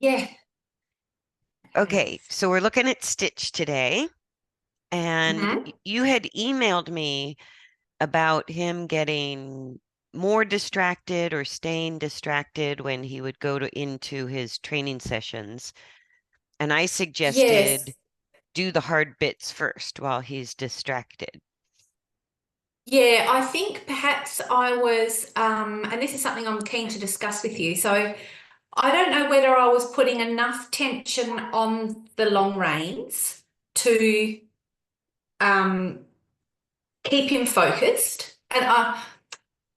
Yeah. Okay, so we're looking at Stitch today, and Mm-hmm. you had emailed me about him getting more distracted or staying distracted when he would go into his training sessions. And I Yes. suggested do the hard bits first while he's distracted. Yeah, I think perhaps I was, and this is something I'm keen to discuss with you. So I don't know whether I was putting enough tension on the long reins to um, keep him focused. And I,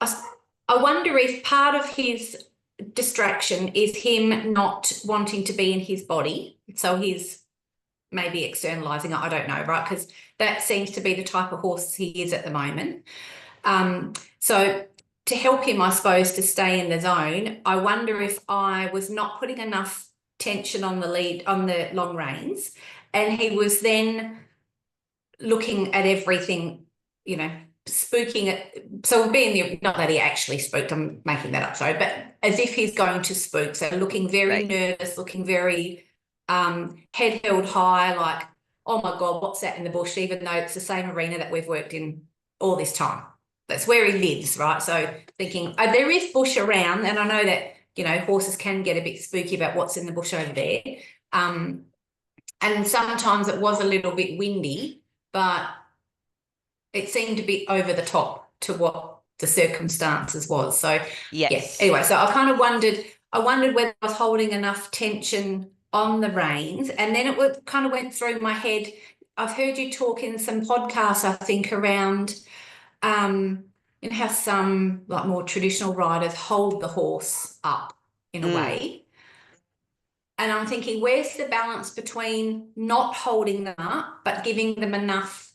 I wonder if part of his distraction is him not wanting to be in his body. So he's maybe externalizing it. I don't know, right? Because that seems to be the type of horse he is at the moment. So to help him, I suppose, to stay in the zone, I wonder if I was not putting enough tension on the lead, on the long reins, and he was then looking at everything, you know, spooking it. So being the, not that he actually spooked, I'm making that up, sorry, but as if he's going to spook. So looking very Right. nervous, looking very head held high, like, oh my God, what's that in the bush? Even though it's the same arena that we've worked in all this time. That's where he lives, right? So thinking, there is bush around, and I know that, you know, horses can get a bit spooky about what's in the bush over there. Um, and sometimes it was a little bit windy, but it seemed to be over the top to what the circumstances was. So yeah, Yes. anyway, so I wondered whether I was holding enough tension on the reins. And then it would kind of went through my head. I've heard you talk in some podcasts, I think, around you know how some like more traditional riders hold the horse up in a Mm, way. And I'm thinking, where's the balance between not holding them up, but giving them enough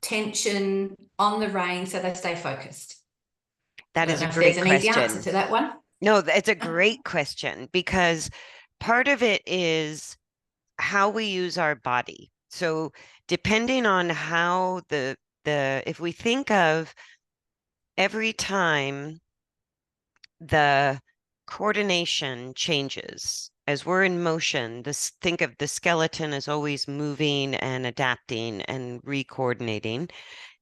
tension on the rein so they stay focused? I that don't is a know if there's great an easy answer question. to that one. No, it's a great question because part of it is how we use our body. So depending on how the if we think of every time the coordination changes as we're in motion, this think of the skeleton as always moving and adapting and recoordinating.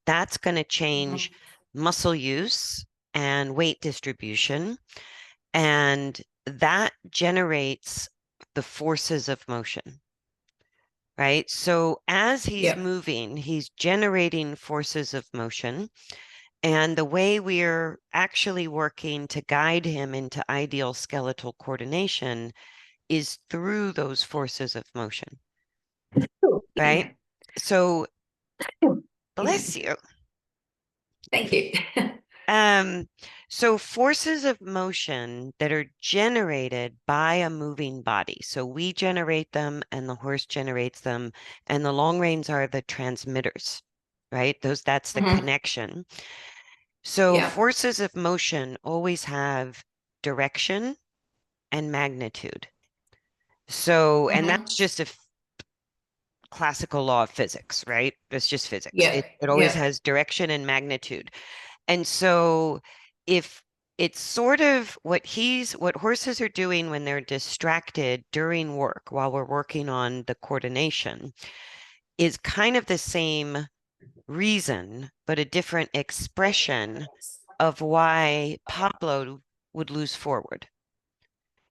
That's going to change Mhm. muscle use and weight distribution, and that generates the forces of motion. Right. So as he's Yep. moving, he's generating forces of motion. And the way we're actually working to guide him into ideal skeletal coordination is through those forces of motion. Excuse Right. me. So Excuse bless me. you. Thank you. Um, so forces of motion that are generated by a moving body. So we generate them and the horse generates them, and the long reins are the transmitters, right? That's the Mhm. connection. So Yeah. forces of motion always have direction and magnitude. So, and Mhm. that's just a classical law of physics, right? It's just physics. Yeah. It always Yeah. has direction and magnitude. And so if it's sort of what horses are doing when they're distracted during work while we're working on the coordination is kind of the same reason, but a different expression of why Pablo would lose forward.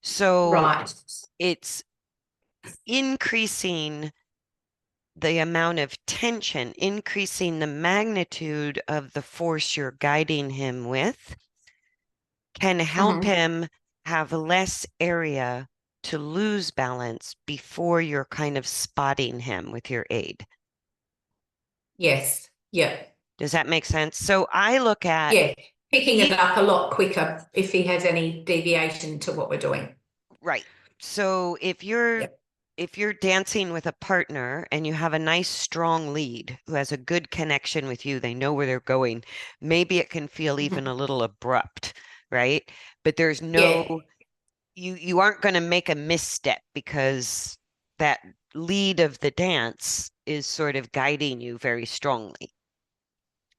So Right. it's increasing the amount of tension, increasing the magnitude of the force you're guiding him with can help Mhm. him have less area to lose balance before you're kind of spotting him with your aid. Yes. Yeah. Does that make sense? So I look at Yeah. Picking it each, up a lot quicker if he has any deviation to what we're doing. right. So Yep. if you're dancing with a partner and you have a nice strong lead who has a good connection with you, they know where they're going, maybe it can feel even Mhm. a little abrupt, right? But there's Yeah. no you aren't going to make a misstep because that lead of the dance is sort of guiding you very strongly,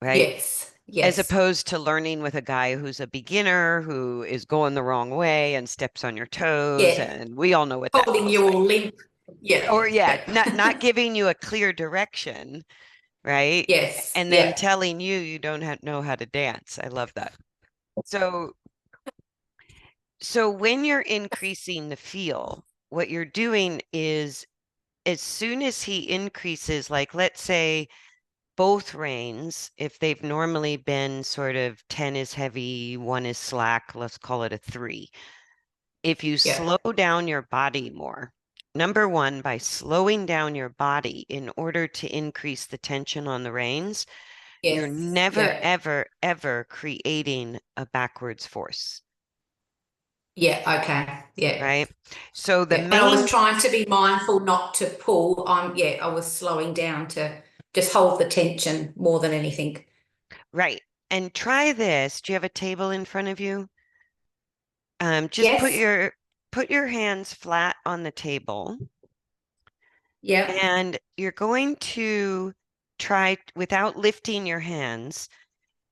right? Yes. as Yes. opposed to learning with a guy who's a beginner who is going the wrong way and steps on your toes, Yeah. and we all know what that Holding feels you like. all limp. Yeah. Or yeah, Yeah. not giving you a clear direction, right? Yes. And then Yeah. telling you don't know how to dance. I love that. So when you're increasing the feel, what you're doing is as soon as he increases, like let's say both reins, if they've normally been sort of 10 is heavy, 1 is slack, let's call it a 3. If you Yeah. slow down your body more, number one, by slowing down your body in order to increase the tension on the reins, you're Yes. never, Yeah. ever, ever creating a backwards force, Yeah. Okay. Yeah. right? So the Yeah. When I was main, trying to be mindful not to pull, yeah, I was slowing down to just hold the tension more than anything. right. And try this. Do you have a table in front of you? Just Yes. put your hands flat on the table, Yeah. and you're going to try, without lifting your hands,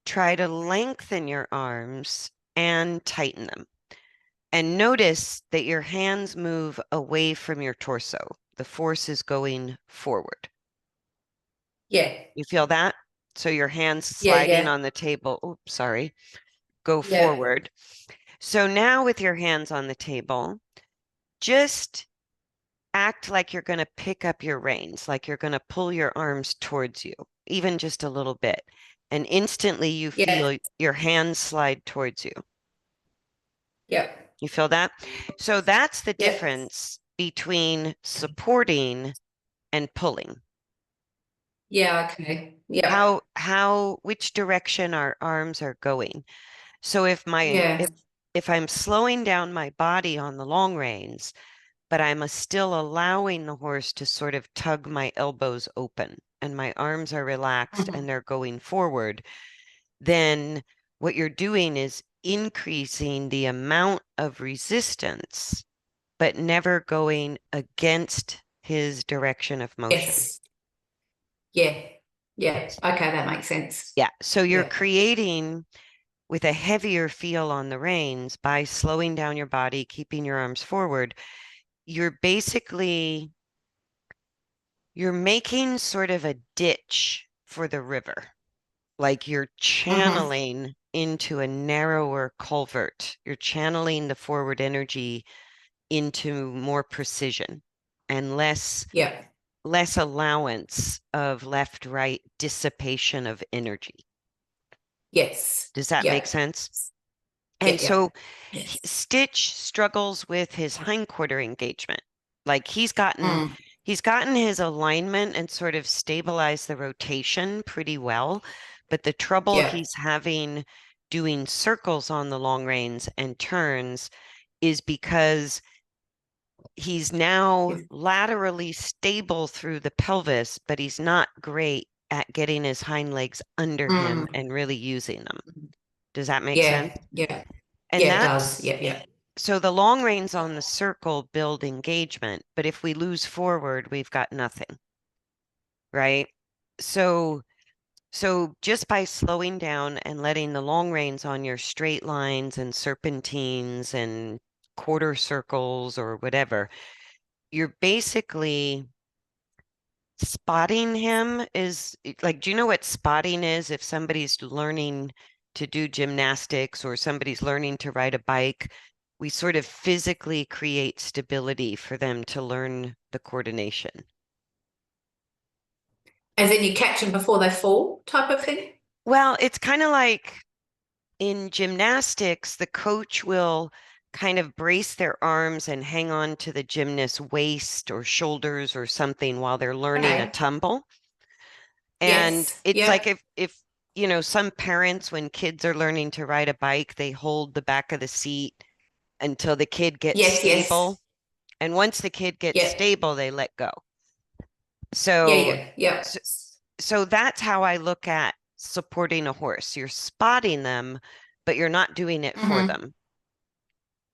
try to lengthen your arms and tighten them. And notice that your hands move away from your torso. The force is going forward. Yeah. You feel that? So your hands Yeah. sliding Yeah. on the table. Oops, sorry. Go Yeah. forward. So now with your hands on the table, just act like you're going to pick up your reins, like you're going to pull your arms towards you, even just a little bit. And instantly you Yeah. feel your hands slide towards you. Yeah. You feel that? So that's the Yeah. difference between supporting and pulling. Yeah. Okay. Yeah. Which direction our arms are going. So Yeah. if I'm slowing down my body on the long reins, but I'm still allowing the horse to sort of tug my elbows open and my arms are relaxed Mhm. and they're going forward, then what you're doing is increasing the amount of resistance, but never going against his direction of motion. Yes. Yeah. Yeah. Okay, that makes sense. Yeah. So you're Yeah. creating with a heavier feel on the reins by slowing down your body, keeping your arms forward. You're basically you're making sort of a ditch for the river. Like you're Hmm. channeling into a narrower culvert. You're channeling the forward energy into more precision and Yeah. less allowance of left right dissipation of energy. Yes. Does that make Yeah. sense? Yeah. And Yeah. so Yes. Stitch struggles with his hindquarter engagement. Like Mm. he's gotten his alignment and sort of stabilized the rotation pretty well, but the trouble Yeah. he's having doing circles on the long reins and turns is because he's now laterally stable through the pelvis, but he's not great at getting his hind legs under him Mm. and really using them. Does that make sense? Yeah. Yeah. And Yeah, it does. that's Yeah. Yeah. so the long reins on the circle build engagement, but if we lose forward, we've got nothing, right? So just by slowing down and letting the long reins on your straight lines and serpentines and quarter circles or whatever, you're basically spotting him is like, do you know what spotting is? If somebody's learning to do gymnastics or somebody's learning to ride a bike, we sort of physically create stability for them to learn the coordination. As in you catch them before they fall type of thing? Well, it's kind of like in gymnastics, the coach will kind of brace their arms and hang on to the gymnast's waist or shoulders or something while they're learning a Okay. tumble. And Yes. it's like Yep. if some parents, when kids are learning to ride a bike, they hold the back of the seat until the kid gets Yes, yes. stable. And once the kid gets Yep. stable, they let go. Yeah, So, yeah. Yep. so, so that's how I look at supporting a horse. You're spotting them, but you're not doing it for Hmm. them,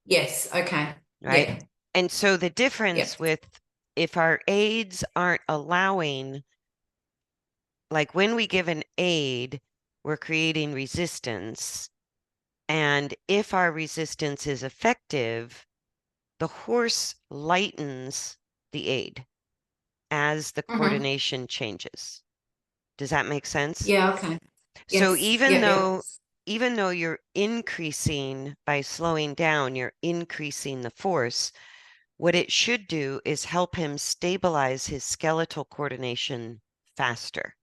Yes. Okay. right? Yeah. And so the difference Yep. with if our aids aren't allowing, like when we give an aid, we're creating resistance. And if our resistance is effective, the horse lightens the aid as the Mm-hmm. coordination changes. Does that make sense? Yeah, okay. So Yes. even Yep, yep. though even though you're increasing by slowing down, you're increasing the force, what it should do is help him stabilize his skeletal coordination faster.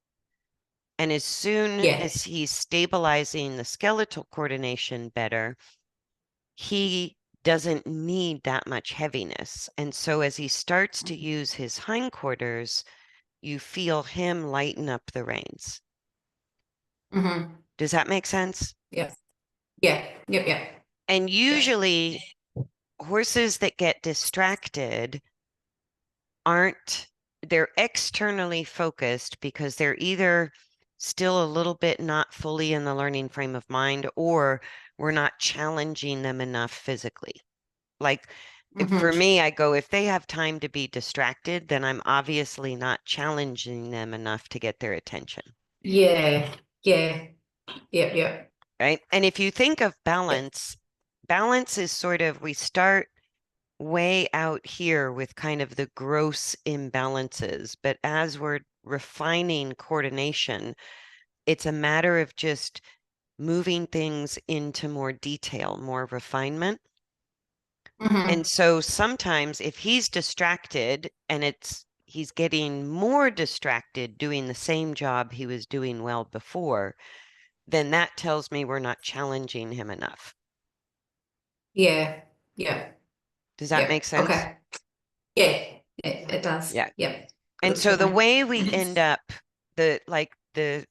And as soon Yeah. as he's stabilizing the skeletal coordination better, he doesn't need that much heaviness. And so as he starts to use his hindquarters, you feel him lighten up the reins. Mm-hmm. Does that make sense? Yep. Yeah. Yep, yep. And Yeah. usually horses that get distracted aren't, they're externally focused because they're either still a little bit not fully in the learning frame of mind, or we're not challenging them enough physically. Like for Mm-hmm. me, I go, if they have time to be distracted, then I'm obviously not challenging them enough to get their attention. Yeah. Yeah. Yep, yep. Right. And if you think of Yep. balance, balance is sort of, we start way out here with kind of the gross imbalances, but as we're refining coordination, it's a matter of just moving things into more detail, more refinement. And Mm-hmm. so sometimes if he's distracted and he's getting more distracted doing the same job he was doing well before, then that tells me we're not challenging him enough. Yeah. Yeah. Does that make Yep. sense? Okay. Yeah. It does. Yeah. Yep. And Good so to the know. way we end up, the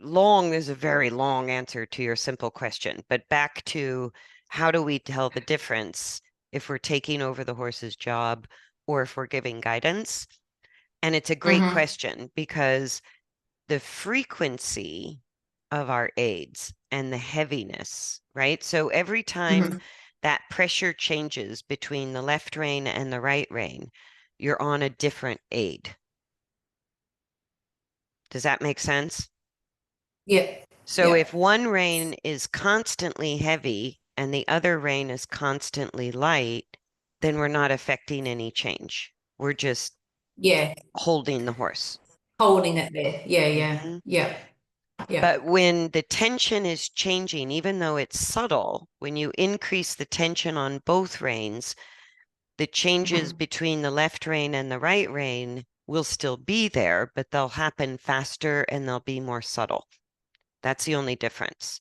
long is a very long answer to your simple question, but back to how do we tell the difference if we're taking over the horse's job or if we're giving guidance? And it's a great Mm-hmm. question because the frequency of our aids and the heaviness, right? So every time Mm-hmm. that pressure changes between the left rein and the right rein, you're on a different aid. Does that make sense? Yep. So if Yep. one rein is constantly heavy and the other rein is constantly light, then we're not affecting any change. We're just Yeah. holding the horse. Holding it there. Yeah, yeah. Mhm. Yep. But Yep. when the tension is changing, even though it's subtle, when you increase the tension on both reins, the changes Mm-hmm. between the left rein and the right rein will still be there, but they'll happen faster and they'll be more subtle. That's the only difference.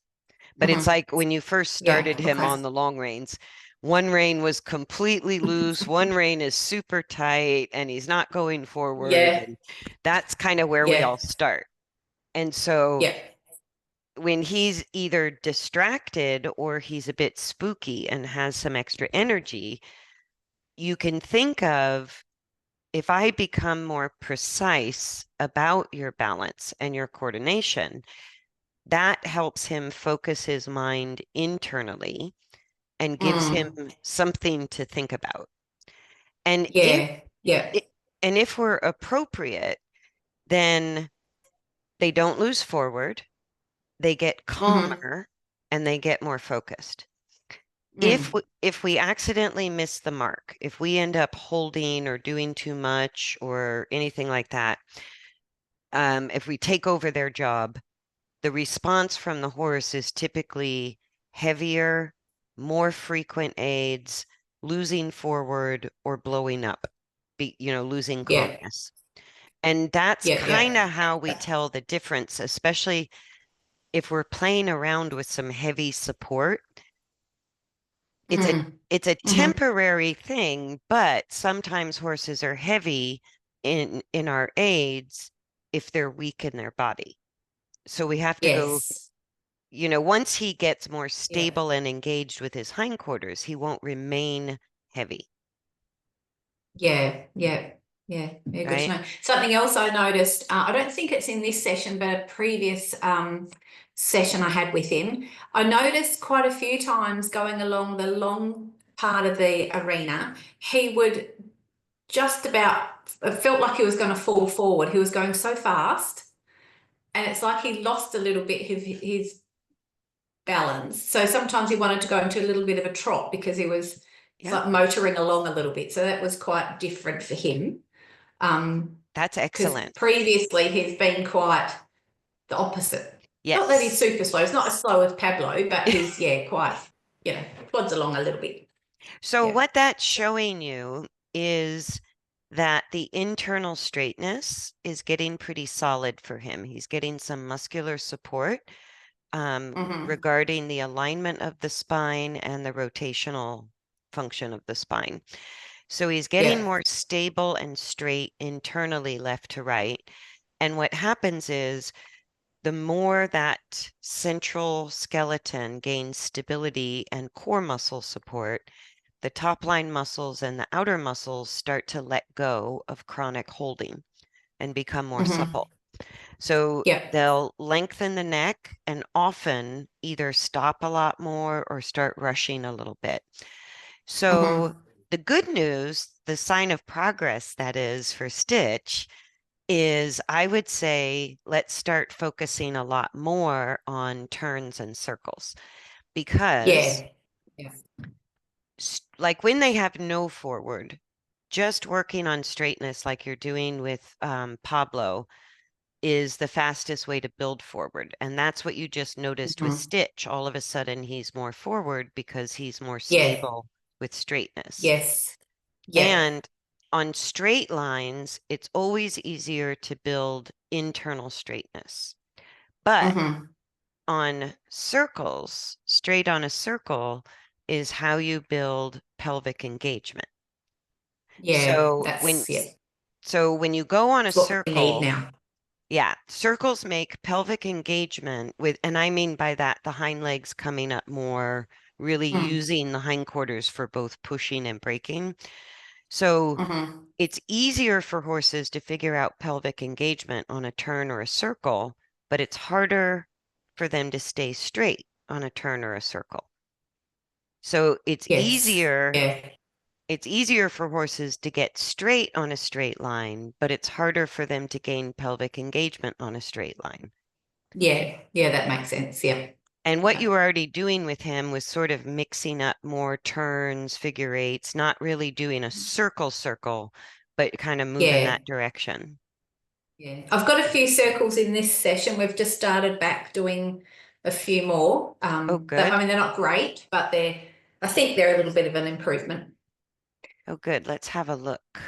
But it's Mm-hmm. like when you first Yeah. started him Okay. on the long reins, one rein was completely loose, one rein is super tight, and he's not going forward. Yeah. And that's kind of where we Yeah. all start. And so Yeah. when he's either distracted or he's a bit spooky and has some extra energy, you can think of, if I become more precise about your balance and your coordination, that helps him focus his mind internally and gives him Mm. something to think about. And if Yeah. Yeah. it, and if we're appropriate, then they don't lose forward, they get Mm-hmm. calmer, and they get more focused. If Mm. if we accidentally miss the mark, if we end up holding or doing too much or anything like that, if we take over their job, the response from the horse is typically heavier, more frequent aids, losing forward, or blowing up, losing Yeah. calmness. And that's Yeah. kind Yeah. of how we tell the difference, especially if we're playing around with some heavy support. It's a Mm. it's a Mm-hmm. temporary thing, but sometimes horses are heavy in our aids if they're weak in their body. So we have to go, Yes. once he gets more Yeah. stable and engaged with his hindquarters, he won't remain heavy, Yeah. Yeah. Yeah. Yeah. Good to right? know. Something else I noticed, I don't think it's in this session, but a previous session I had with him, I noticed quite a few times going along the long part of the arena, he would just about, it felt like he was going to fall forward. He was going so fast. and it's like he lost a little bit his balance. So sometimes he wanted to go into a little bit of a trot because it's Yeah, like motoring along a little bit. So that was quite different for him. that's Because excellent. previously he's been quite the opposite. Not that he's Yes. super slow. He's not as slow as Pablo, but he's, yeah, quite, plods along a little bit. So Yeah. what that's showing you is that the internal straightness is getting pretty solid for him. He's getting some muscular support Mm-hmm. regarding the alignment of the spine and the rotational function of the spine. So he's getting Yeah. more stable and straight internally left to right. And what happens is the more that central skeleton gains stability and core muscle support, the top line muscles and the outer muscles start to let go of chronic holding and become more Mm-hmm. supple. So Yeah. they'll lengthen the neck and often either stop a lot more or start rushing a little bit. So Mm-hmm. the good news, the sign of progress that is for Stitch, is I would say let's start focusing a lot more on turns and circles because Yeah. Yeah. like when they have no forward, just working on straightness like you're doing with Pablo is the fastest way to build forward. And that's what you just noticed with Mm-hmm. Stitch. All of a sudden, he's more forward because he's more Yeah. stable with straightness. Yes. Yeah. And on straight lines, it's always easier to build internal straightness. But Mm-hmm. on circles, straight on a circle is how you build pelvic engagement. Yeah. So when That's, yeah. so when you go on a It's what we need circle, now. yeah, circles make pelvic engagement with, and I mean by that the hind legs coming up more, really Mm. using the hindquarters for both pushing and braking. So Mm-hmm. it's easier for horses to figure out pelvic engagement on a turn or a circle, but it's harder for them to stay straight on a turn or a circle. So Yes. Yeah. it's easier for horses to get straight on a straight line, but it's harder for them to gain pelvic engagement on a straight line. Yeah. Yeah. That makes sense. Yeah. And what Yeah. you were already doing with him was sort of mixing up more turns, figure eights, not really doing a circle, but kind of moving Yeah. that direction. Yeah. I've got a few circles in this session. We've just started back doing a few more. Oh, But I good. mean, they're not great, but I think they're a little bit of an improvement. Oh, good. Let's have a look.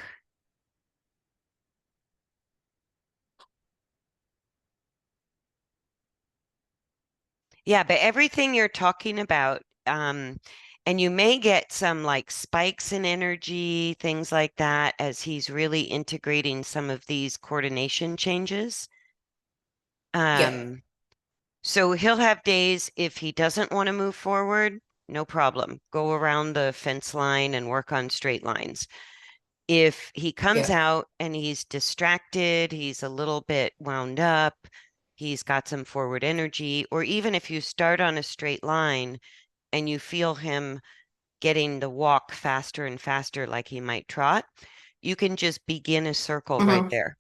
Yeah, but everything you're talking about, and you may get some like spikes in energy, things like that, as he's really integrating some of these coordination changes. Yep. Um, so he'll have days if he doesn't want to move forward, no problem. Go around the fence line and work on straight lines. If he comes Yep. out and he's distracted, he's a little bit wound up, he's got some forward energy, or even if you start on a straight line and you feel him getting the walk faster and faster, like he might trot, you can just begin a circle right Hmm. there.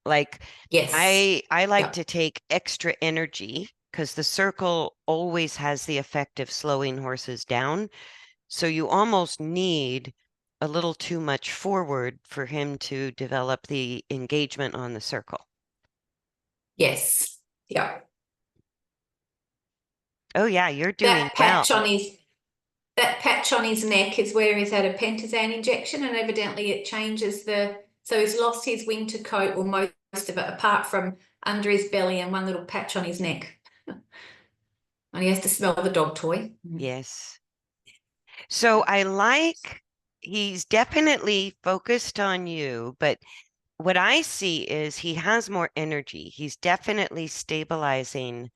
Like Yes. I like Yep. to take extra energy because the circle always has the effect of slowing horses down. So you almost need a little too much forward for him to develop the engagement on the circle. Yes. Yep. Oh yeah, you're doing That patch well. on his that patch on his neck is where he's had a pentazan injection, and evidently it changes so he's lost his winter coat or most of it, apart from under his belly and one little patch on his neck. And he has to smell the dog toy. Yes. So I like he's definitely focused on you, but what I see is he has more energy. He's definitely stabilizing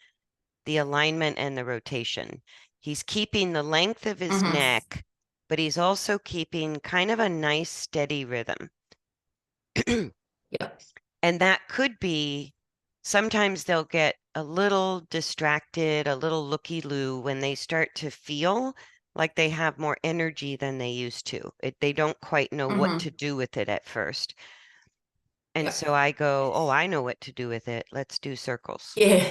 the alignment and the rotation. He's keeping the length of his Hmm. neck, but he's also keeping kind of a nice steady rhythm. Yep. And that could be sometimes they'll get a little distracted, a little looky-loo when they start to feel like they have more energy than they used to. They don't quite know what to Hmm. do with it at first. And Yep. so I go, oh, I know what to do with it. Let's do circles. Yeah.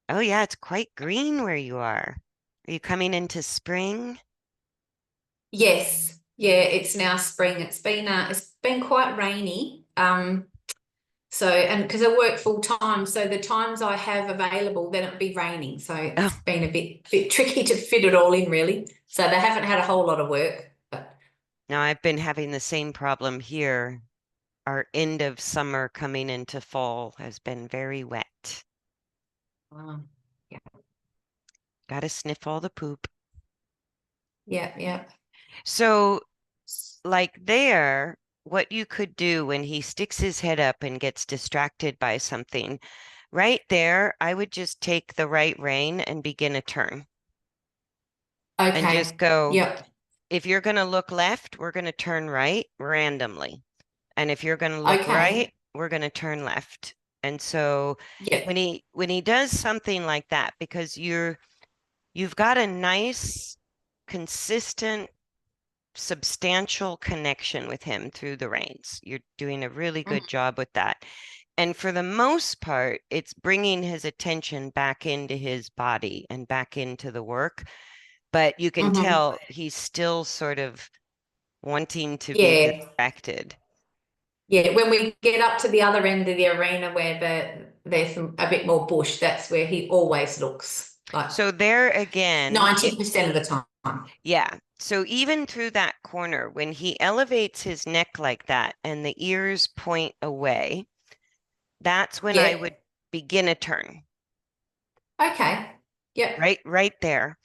Oh, yeah, it's quite green where you are. Are you coming into spring? Yes. Yeah, it's now spring. It's been quite rainy. So and because I work full time, so the times I have available, then it'll be raining. So it's Oh, been a bit tricky to fit it all in really. So they haven't had a whole lot of work. But now I've been having the same problem here. Our end of summer coming into fall has been very wet. yeah. Gotta sniff all the poop. Yeah, yeah. So, like there, what you could do when he sticks his head up and gets distracted by something, right there, I would just take the right rein and begin a turn and just Okay. go, Yep. if you're going to look left, we're going to turn right randomly. And if you're going to look Okay. right, we're going to turn left. And so Yep. when he does something like that, because you've got a nice, consistent, substantial connection with him through the reins. You're doing a really good Mhm. job with that. And for the most part, it's bringing his attention back into his body and back into the work. But you can Mhm. tell he's still sort of wanting to be Yeah. distracted. Yeah. When we get up to the other end of the arena where there's a bit more bush, that's where he always looks like So there again, 90% of the time. yeah. So even through that corner, when he elevates his neck like that and the ears point away, that's when I would Yep. begin a turn, Okay. Yep. right there.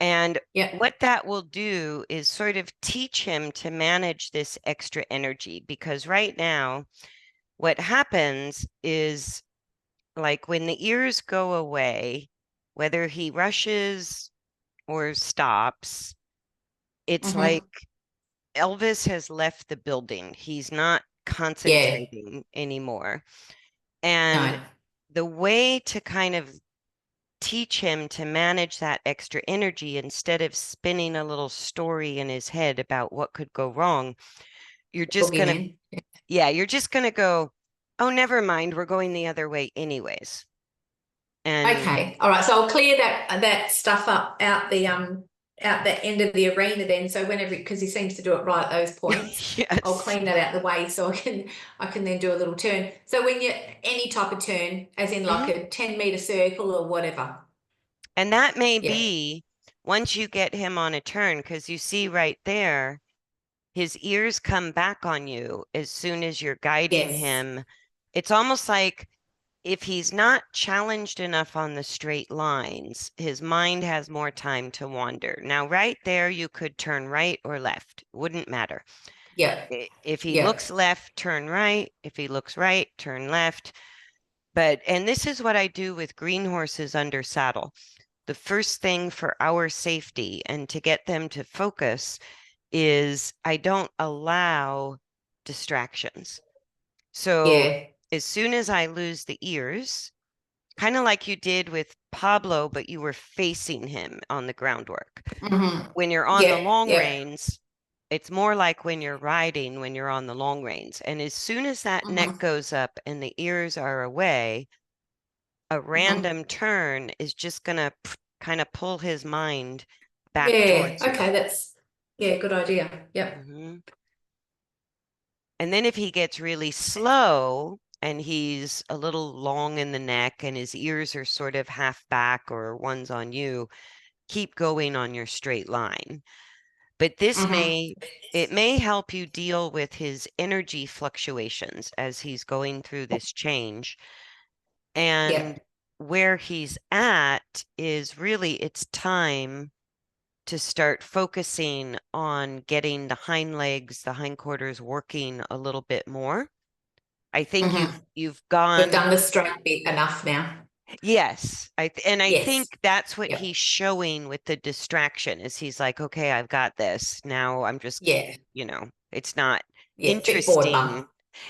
And Yep. what that will do is sort of teach him to manage this extra energy because right now, what happens is like when the ears go away, whether he rushes or stops, it's like Mm-hmm. Elvis has left the building. He's not Yeah. concentrating anymore. And No. the way to kind of teach him to manage that extra energy instead of spinning a little story in his head about what could go wrong, you're just going to, Boogeyman. yeah, you're just going to go, oh, never mind, we're going the other way anyways. And Okay. All right. So I'll clear that stuff up out the end of the arena then. So whenever because he seems to do it right at those points, I'll yes. clean that out the way so I can then do a little turn. So when you any type of turn, as in like Mhm. a 10-meter circle or whatever. And that may Yeah. be once you get him on a turn, because you see right there, his ears come back on you as soon as you're guiding Yes. him. It's almost like if he's not challenged enough on the straight lines, his mind has more time to wander. Now, right there, you could turn right or left, wouldn't matter. Yep. If he looks Yep. left, turn right. If he looks right, turn left. And this is what I do with green horses under saddle. The first thing for our safety and to get them to focus is I don't allow distractions. So Yeah. as soon as I lose the ears, kind of like you did with Pablo, but you were facing him on the groundwork. Mm-hmm. When you're on the Yep. long Yep. reins, it's more like when you're riding when you're on the long reins. And as soon as that neck Mm-hmm. goes up and the ears are away, a Mm-hmm. random turn is just going to kind of pull his mind back Yeah. towards you. Okay. That's yeah. Good idea. Yep. Mhm. And then if he gets really slow and he's a little long in the neck and his ears are sort of half back or one's on you, keep going on your straight line. But Mm-hmm. it may help you deal with his energy fluctuations as he's going through this change. And Yep. where he's at is really it's time to start focusing on getting the hind legs, the hindquarters working a little bit more. I think Mm-hmm. you've We've gone, done the straight bit enough now. yes. And I think Yes. that's what Yep. he's showing with the distraction is he's like, okay, I've got this. Now I'm just, Yeah. it's not Yeah. Bit bored, interesting. mum.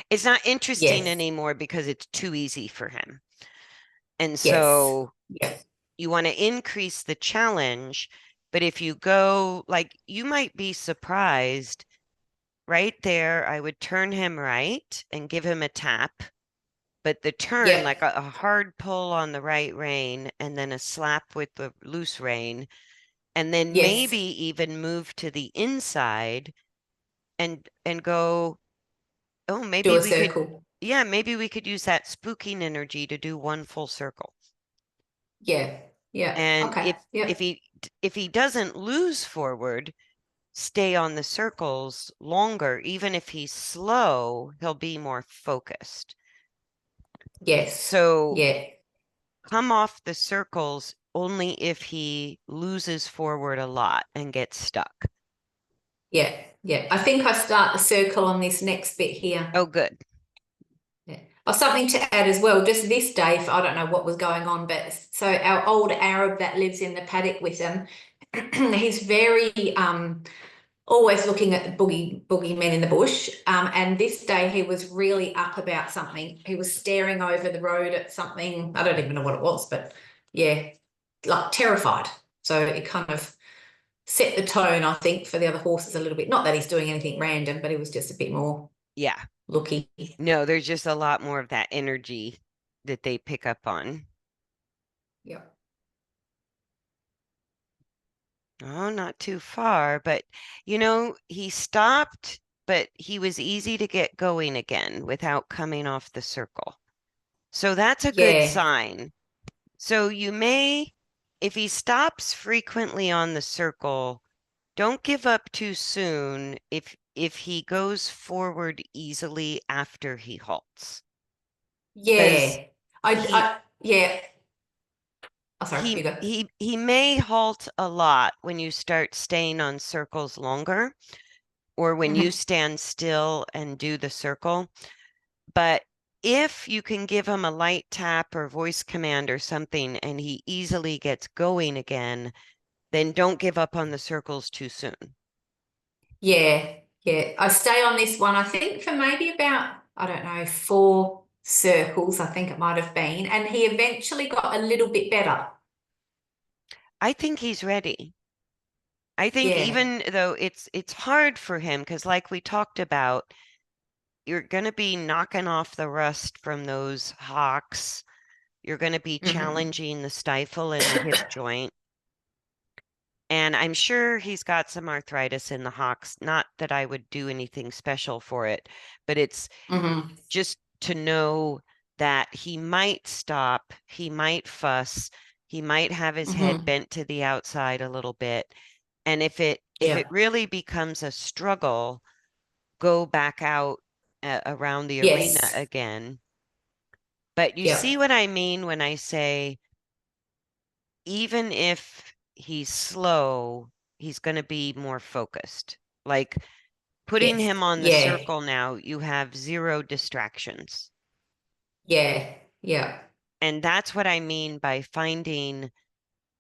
It's not interesting Yes. anymore because it's too easy for him. And Yes. so Yep. you want to increase the challenge, but if you go like you might be surprised right there, I would turn him right and give him a tap, but the turn, like Yep. a hard pull on the right rein and then a slap with the loose rein, and then Yes. maybe even move to the inside and go, oh, Do maybe a we could, circle. yeah, maybe we could use that spooking energy to do one full circle. Yeah. Yeah. And Okay. if Yep. he doesn't lose forward, stay on the circles longer, even if he's slow, he'll be more focused. Yes. So Yeah. come off the circles only if he loses forward a lot and gets stuck. Yeah. Yeah. I think I start the circle on this next bit here. Oh, good. Yeah. Oh, something to add as well. Just this day, I don't know what was going on, but so our old Arab that lives in the paddock with him, he's very always looking at the boogie men in the bush. And this day he was really up about something. He was staring over the road at something. I don't even know what it was, but yeah, like terrified. So it kind of set the tone, I think, for the other horses a little bit. Not that he's doing anything random, but he was just a bit more Yeah. looky. No, there's just a lot more of that energy that they pick up on. Yeah. Oh, not too far, but he stopped, but he was easy to get going again without coming off the circle. So that's a good Yeah. sign. So you may, if he stops frequently on the circle, don't give up too soon if he goes forward easily after he halts. Because Yeah. he Yeah. Oh, sorry, he you go. he may halt a lot when you start staying on circles longer or when you Hmm. stand still and do the circle. But if you can give him a light tap or voice command or something and he easily gets going again, then don't give up on the circles too soon. Yeah. Yeah. I stay on this one, I think, for maybe about, I don't know, 4 circles, I think it might have been. And he eventually got a little bit better. I think he's ready. I think Yeah. even though it's hard for him because like we talked about, you're going to be knocking off the rust from those hocks. You're going to be Hmm. challenging the stifle in the hip joint. And I'm sure he's got some arthritis in the hocks. Not that I would do anything special for it, but it's Hmm. just to know that he might stop, he might fuss, he might have his head Hmm. bent to the outside a little bit. And if it Yeah. really becomes a struggle, go back out around the arena Yes. again. But you see Yep. what I mean when I say even if he's slow, he's going to be more focused. Like putting Yes. him on the Yeah. circle now, you have zero distractions. Yeah. Yeah. And that's what I mean by finding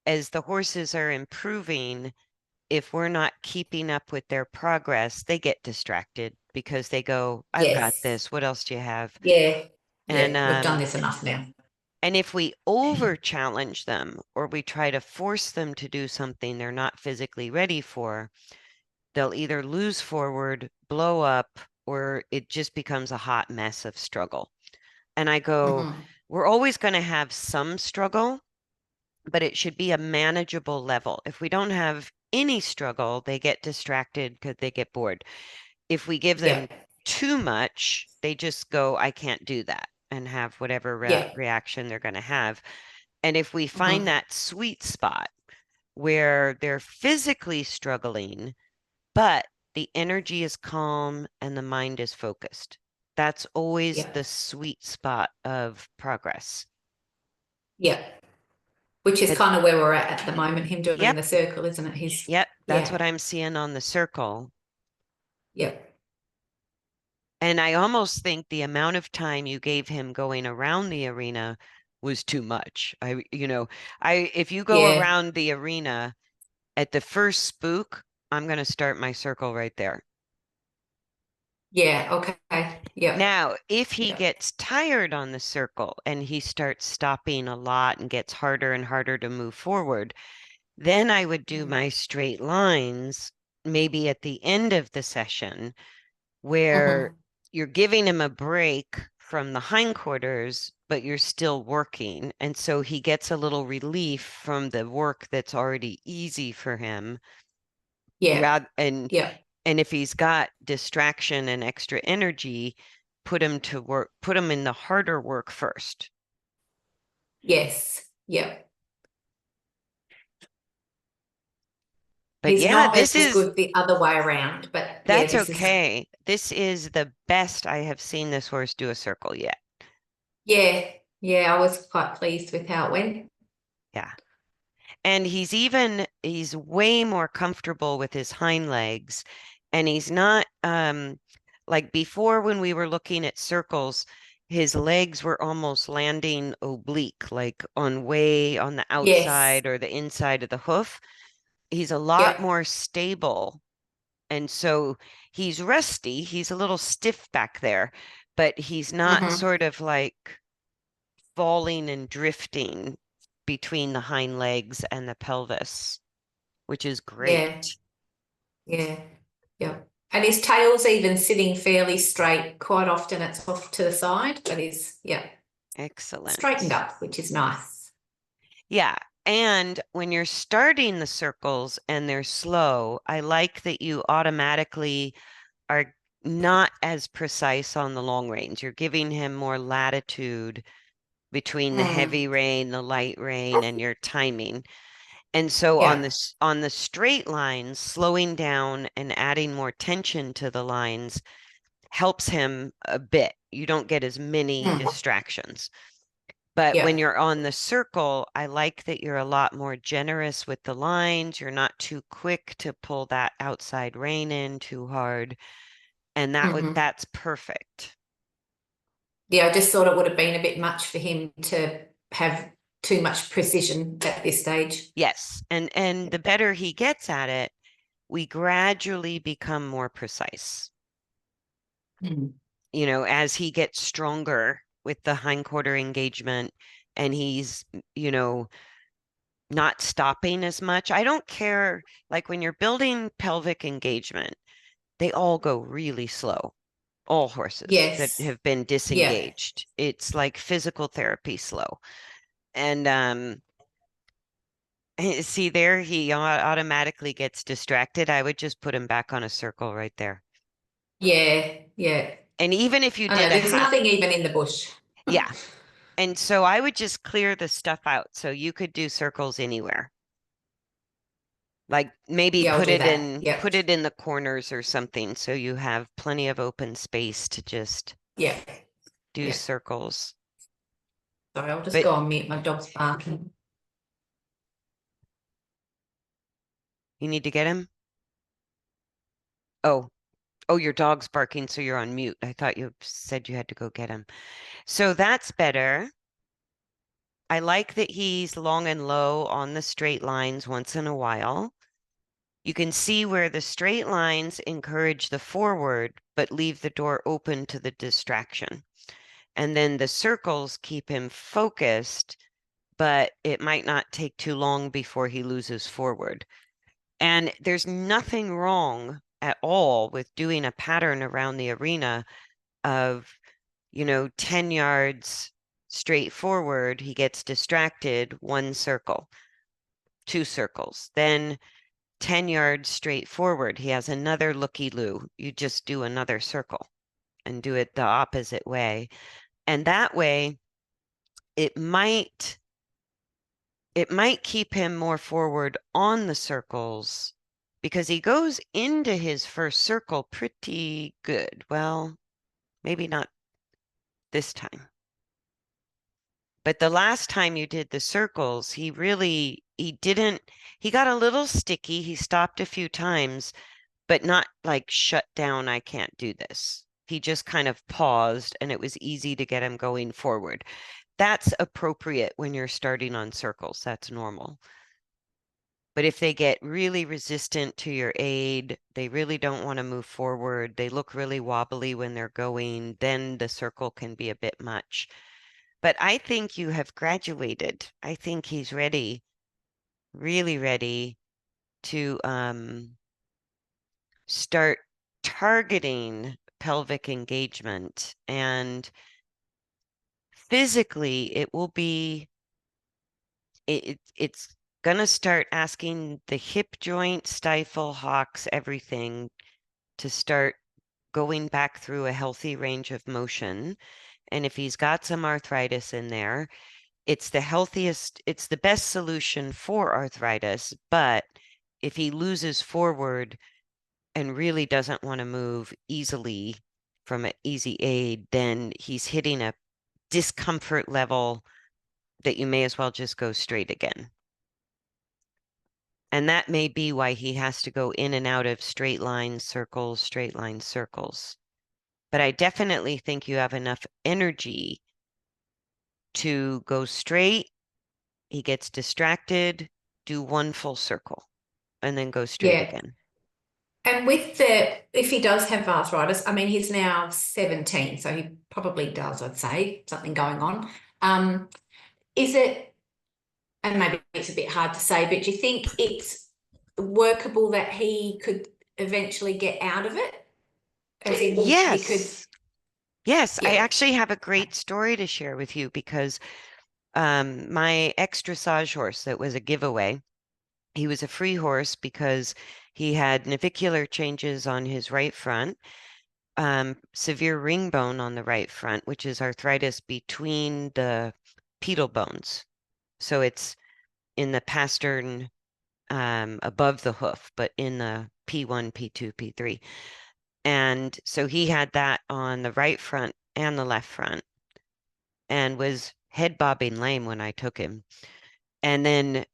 as the horses are improving, if we're not keeping up with their progress, they get distracted because they go, I've got Yes. this. What else do you have? Yeah. And Yeah. We've done um this enough now. and if we over challenge them or we try to force them to do something they're not physically ready for, they'll either lose forward, blow up, or it just becomes a hot mess of struggle. And I go, Hmm. we're always going to have some struggle, but it should be a manageable level. If we don't have any struggle, they get distracted because they get bored. If we give them Yep. too much, they just go, I can't do that, and have whatever Yep. reaction they're going to have. And if we find Hmm. that sweet spot where they're physically struggling, but the energy is calm and the mind is focused, that's always the Yep. sweet spot of progress. Yep. Which is It, kind of where we're at the moment, him doing yep, the circle, isn't it? He's, yep, that's yeah. what I'm seeing on the circle. Yep. And I almost think the amount of time you gave him going around the arena was too much. If you go Yeah. around the arena at the first spook, I'm going to start my circle right there. Yeah. Okay. Yep. Now, if he Yep. gets tired on the circle and he starts stopping a lot and gets harder and harder to move forward, then I would do Mm. my straight lines maybe at the end of the session where Hmm. you're giving him a break from the hindquarters, but you're still working. And so he gets a little relief from the work that's already easy for him. Yeah. Rather, Yeah. and if he's got distraction and extra energy, put him to work, put him in the harder work first. Yes. Yeah. But He's yeah, not this as is good the other way around, but yeah, that's this is, okay. This is the best I have seen this horse do a circle yet. yeah. Yeah, I was quite pleased with how it went. Yeah. And he's way more comfortable with his hind legs. And he's not like before when we were looking at circles, his legs were almost landing oblique, like on way on the Yes. outside or the inside of the hoof. He's a lot Yep. more stable. And so he's rusty. He's a little stiff back there, but he's not Hmm. sort of like falling and drifting between the hind legs and the pelvis, which is Yeah. great. Yeah. Yep. And his tail's even sitting fairly straight. Quite often it's off to the side, but he's, yeah, straightened Excellent. up, which is nice. Yeah. And when you're starting the circles and they're slow, I like that you automatically are not as precise on the long reins. You're giving him more latitude between the heavy Mm. rein, the light rein, and your timing. And so on Yeah. this on the straight lines, slowing down and adding more tension to the lines helps him a bit. You don't get as many Mm. distractions. But when Yeah. you're on the circle, I like that you're a lot more generous with the lines. You're not too quick to pull that outside rein in too hard. And Hmm. that's perfect. Yeah, I just thought it would have been a bit much for him to have too much precision at this stage. Yes. And the better he gets at it, we gradually become more precise. Mm. As he gets stronger with the hindquarter engagement and he's, you know, not stopping as much. I don't care, like when you're building pelvic engagement, they all go really slow. All horses that Yes. have been Yeah. disengaged. It's like physical therapy slow. And see there, he automatically gets distracted. I would just put him back on a circle right there. Yeah. Yeah. And even if you I know did a there's half, nothing even in the bush. yeah. And so I would just clear the stuff out so you could do circles anywhere. Like maybe Yeah, I'll put do it that. in Yep. put it in the corners or something so you have plenty of open space to just Yeah. do Yeah. circles. Sorry, I'll just But go on mute. My dog's barking. you need to get him? Oh, oh, your dog's barking, so you're on mute. I thought you said you had to go get him. So that's better. I like that he's long and low on the straight lines once in a while. You can see where the straight lines encourage the forward, but leave the door open to the distraction. And then the circles keep him focused, but it might not take too long before he loses forward. And there's nothing wrong at all with doing a pattern around the arena of, 10 yards straight forward, he gets distracted, one circle, two circles. Then 10 yards straight forward, he has another looky-loo. You just do another circle and do it the opposite way. And that way, it might it might keep him more forward on the circles because he goes into his first circle pretty good. Well, maybe not this time. But the last time you did the circles, he got a little sticky. He stopped a few times, but not like shut down, I can't do this. He just kind of paused and it was easy to get him going forward. That's appropriate when you're starting on circles. That's normal. But if they get really resistant to your aid, they really don't want to move forward, they look really wobbly when they're going, then the circle can be a bit much. But I think you have graduated. I think he's ready, really ready to start targeting pelvic engagement. And physically, it's going to start asking the hip joint, stifle, hocks, everything to start going back through a healthy range of motion. And if he's got some arthritis in there, it's the best solution for arthritis. But if he loses forward and really doesn't want to move easily from an easy aid, then he's hitting a discomfort level that you may as well just go straight again. And that may be why he has to go in and out of straight line circles, straight line circles. But I definitely think you have enough energy to go straight. He gets distracted, do one full circle, and then go straight Yeah. again. And if he does have arthritis, I mean, he's now 17, so he probably does, I'd say, something going on. Is it, and maybe it's a bit hard to say, but do you think it's workable that he could eventually get out of it? As in he could, Yes. Yes, I yeah, actually have a great story to share with you because my ex dressage horse that was a giveaway, he was a free horse because he had navicular changes on his right front, severe ring bone on the right front, which is arthritis between the pedal bones. So it's in the pastern above the hoof, but in the P1, P2, P3. And so he had that on the right front and the left front and was head bobbing lame when I took him. And then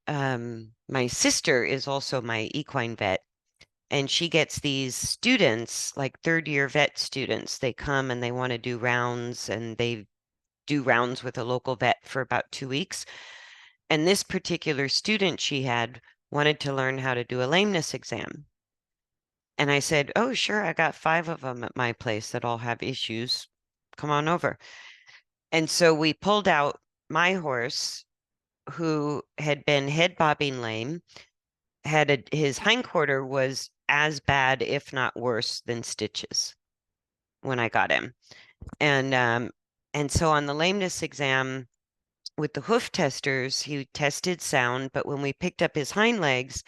my sister is also my equine vet, and she gets these students, like third year vet students. They come and they want to do rounds, and they do rounds with a local vet for about 2 weeks. And this particular student she had wanted to learn how to do a lameness exam. And I said, "Oh, sure, I got 5 of them at my place that all have issues. Come on over." And so we pulled out my horse, who had been head bobbing lame, his hindquarter was as bad, if not worse, than Stitch's when I got him. And so on the lameness exam with the hoof testers, he tested sound, but when we picked up his hind legs,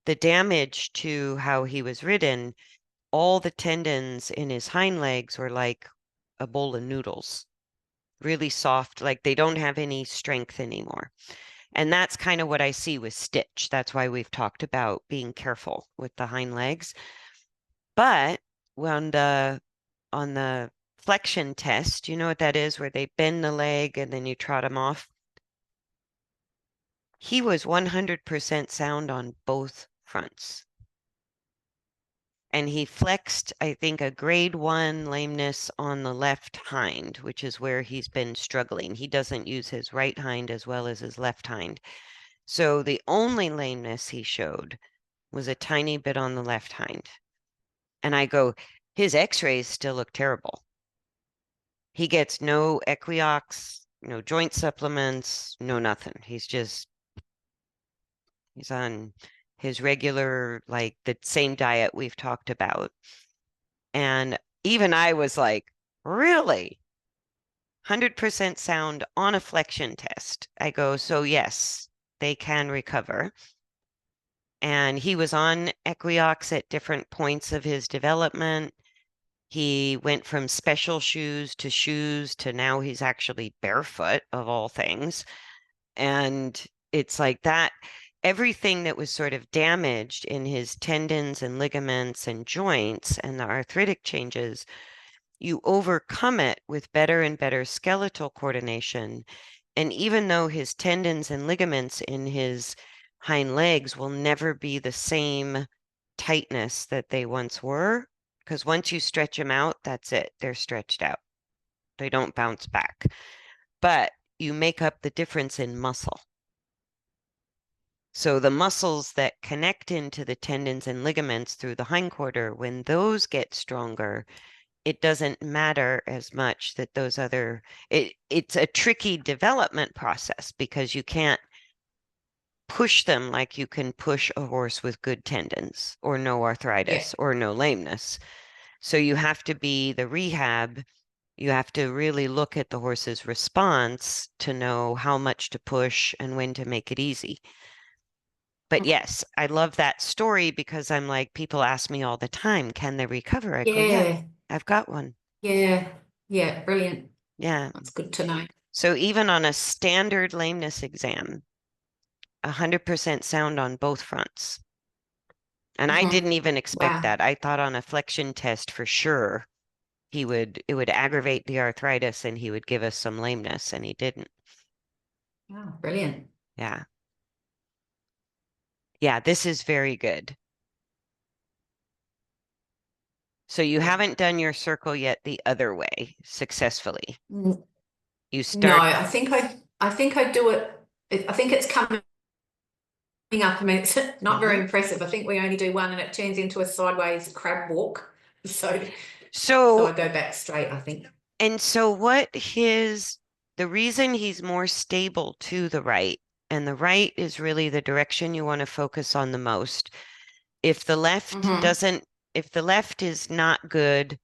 the damage to how he was ridden, all the tendons in his hind legs were like a bowl of noodles, really soft, like they don't have any strength anymore. And that's kind of what I see with Stitch. That's why we've talked about being careful with the hind legs. But on the flexion test, you know what that is, where they bend the leg and then you trot him off? He was 100% sound on both fronts. And he flexed, I think, a grade 1 lameness on the left hind, which is where he's been struggling. He doesn't use his right hind as well as his left hind. So the only lameness he showed was a tiny bit on the left hind. And I go, his x-rays still look terrible. He gets no Equiox, no joint supplements, no nothing. He's on his regular, like the same diet we've talked about. And even I was like, really? 100% sound on a flexion test. I go, so yes, they can recover. And he was on Equiox at different points of his development. He went from special shoes to now he's actually barefoot, of all things. And it's like that. Everything that was sort of damaged in his tendons and ligaments and joints and the arthritic changes, you overcome it with better and better skeletal coordination. And even though his tendons and ligaments in his hind legs will never be the same tightness that they once were, because once you stretch them out, that's it. They're stretched out. They don't bounce back. But you make up the difference in muscle. So the muscles that connect into the tendons and ligaments through the hindquarter, when those get stronger, it doesn't matter as much that it's a tricky development process because you can't push them like you can push a horse with good tendons or no yeah. arthritis or no lameness. So you have to be the rehab. You have to really look at the horse's response to know how much to push and when to make it easy. But yes, I love that story because I'm like, people ask me all the time, can they recover? I go, yeah, Yeah, I've got one. yeah, yeah, brilliant. Yeah. That's good to know. So even on a standard lameness exam, 100% sound on both fronts. And I didn't even expect Wow. that. I thought on a flexion test for sure it would aggravate the arthritis and he would give us some lameness, and he didn't. Wow, brilliant. Yeah. Yeah, this is very good. So you Yeah. haven't done your circle yet the other way successfully. N- You No, start, I think I do it. I think it's coming up. I mean, it's not very Mhm. impressive. I think we only do one and it turns into a sideways crab walk. So, so I So, go back straight, I think. and so the reason he's more stable to the right, and the right is really the direction you want to focus on the most. If the left Hmm. doesn't, if the left is not good,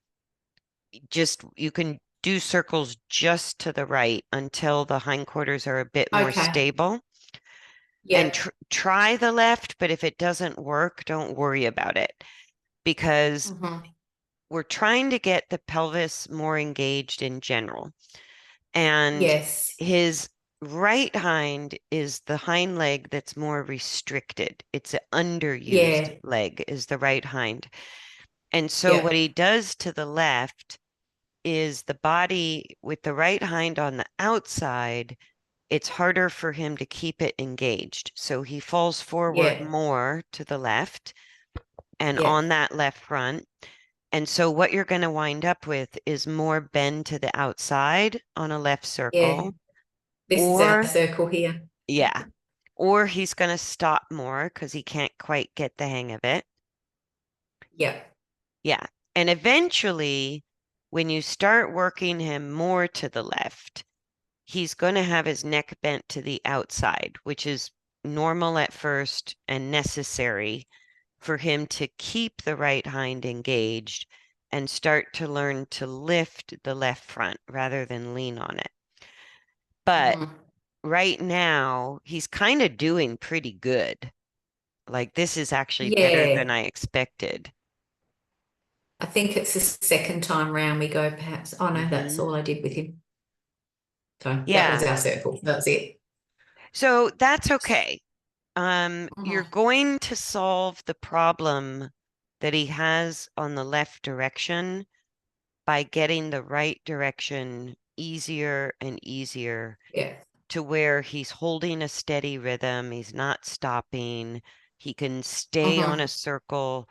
just you can do circles just to the right until the hindquarters are a bit more Okay. stable. And Yeah. try the left, but if it doesn't work, don't worry about it because Hmm. we're trying to get the pelvis more engaged in general. And Yes. his right hind is the hind leg that's more restricted. It's an underused Yeah. leg, is the right hind. And so Yeah. what he does to the left is the body with the right hind on the outside, it's harder for him to keep it engaged. So he falls forward Yeah. more to the left and Yeah. on that left front. And so what you're going to wind up with is more bend to the outside on a left Yeah. circle, This is our or circle here. yeah, or he's going to stop more because he can't quite get the hang of it. Yeah. Yeah. And eventually, when you start working him more to the left, he's going to have his neck bent to the outside, which is normal at first and necessary for him to keep the right hind engaged and start to learn to lift the left front rather than lean on it. But Hmm. right now, he's kind of doing pretty good. Like, this is actually better than Yeah. I expected. I think it's the second time round we go, perhaps. Oh no, that's Hmm. all I did with him. So that was Yeah. our circle. That's it. So that's okay. You're Hmm. going to solve the problem that he has on the left direction by getting the right direction easier and easier Yeah. to where he's holding a steady rhythm, he's not stopping, he can stay on a Hmm. circle.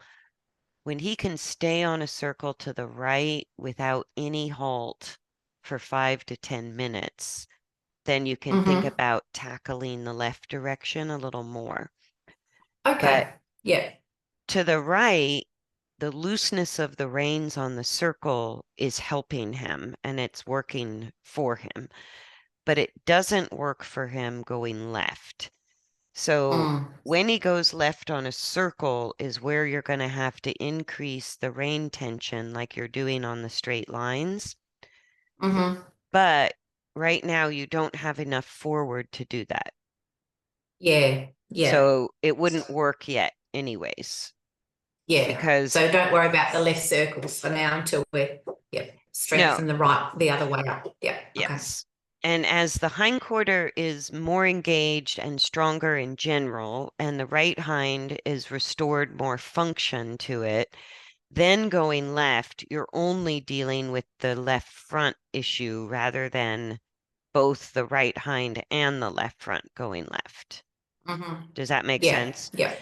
When he can stay on a circle to the right without any halt for 5 to 10 minutes, then you can think Hmm. about tackling the left direction a little more. But Okay. Yeah. to the right, the looseness of the reins on the circle is helping him and it's working for him, but it doesn't work for him going left. So Mm. when he goes left on a circle is where you're going to have to increase the rein tension like you're doing on the straight lines. Hmm. But right now you don't have enough forward to do that. Yeah. Yeah. So it wouldn't work yet anyways, Yeah. because So don't worry about the left circles for now until we're, yeah, no, strengthen the right, the other way up. Yeah. Okay. yes. And as the hindquarter is more engaged and stronger in general, and the right hind is restored more function to it, then going left, you're only dealing with the left front issue rather than both the right hind and the left front going left. Hmm. Does that make Yeah. sense? Yeah.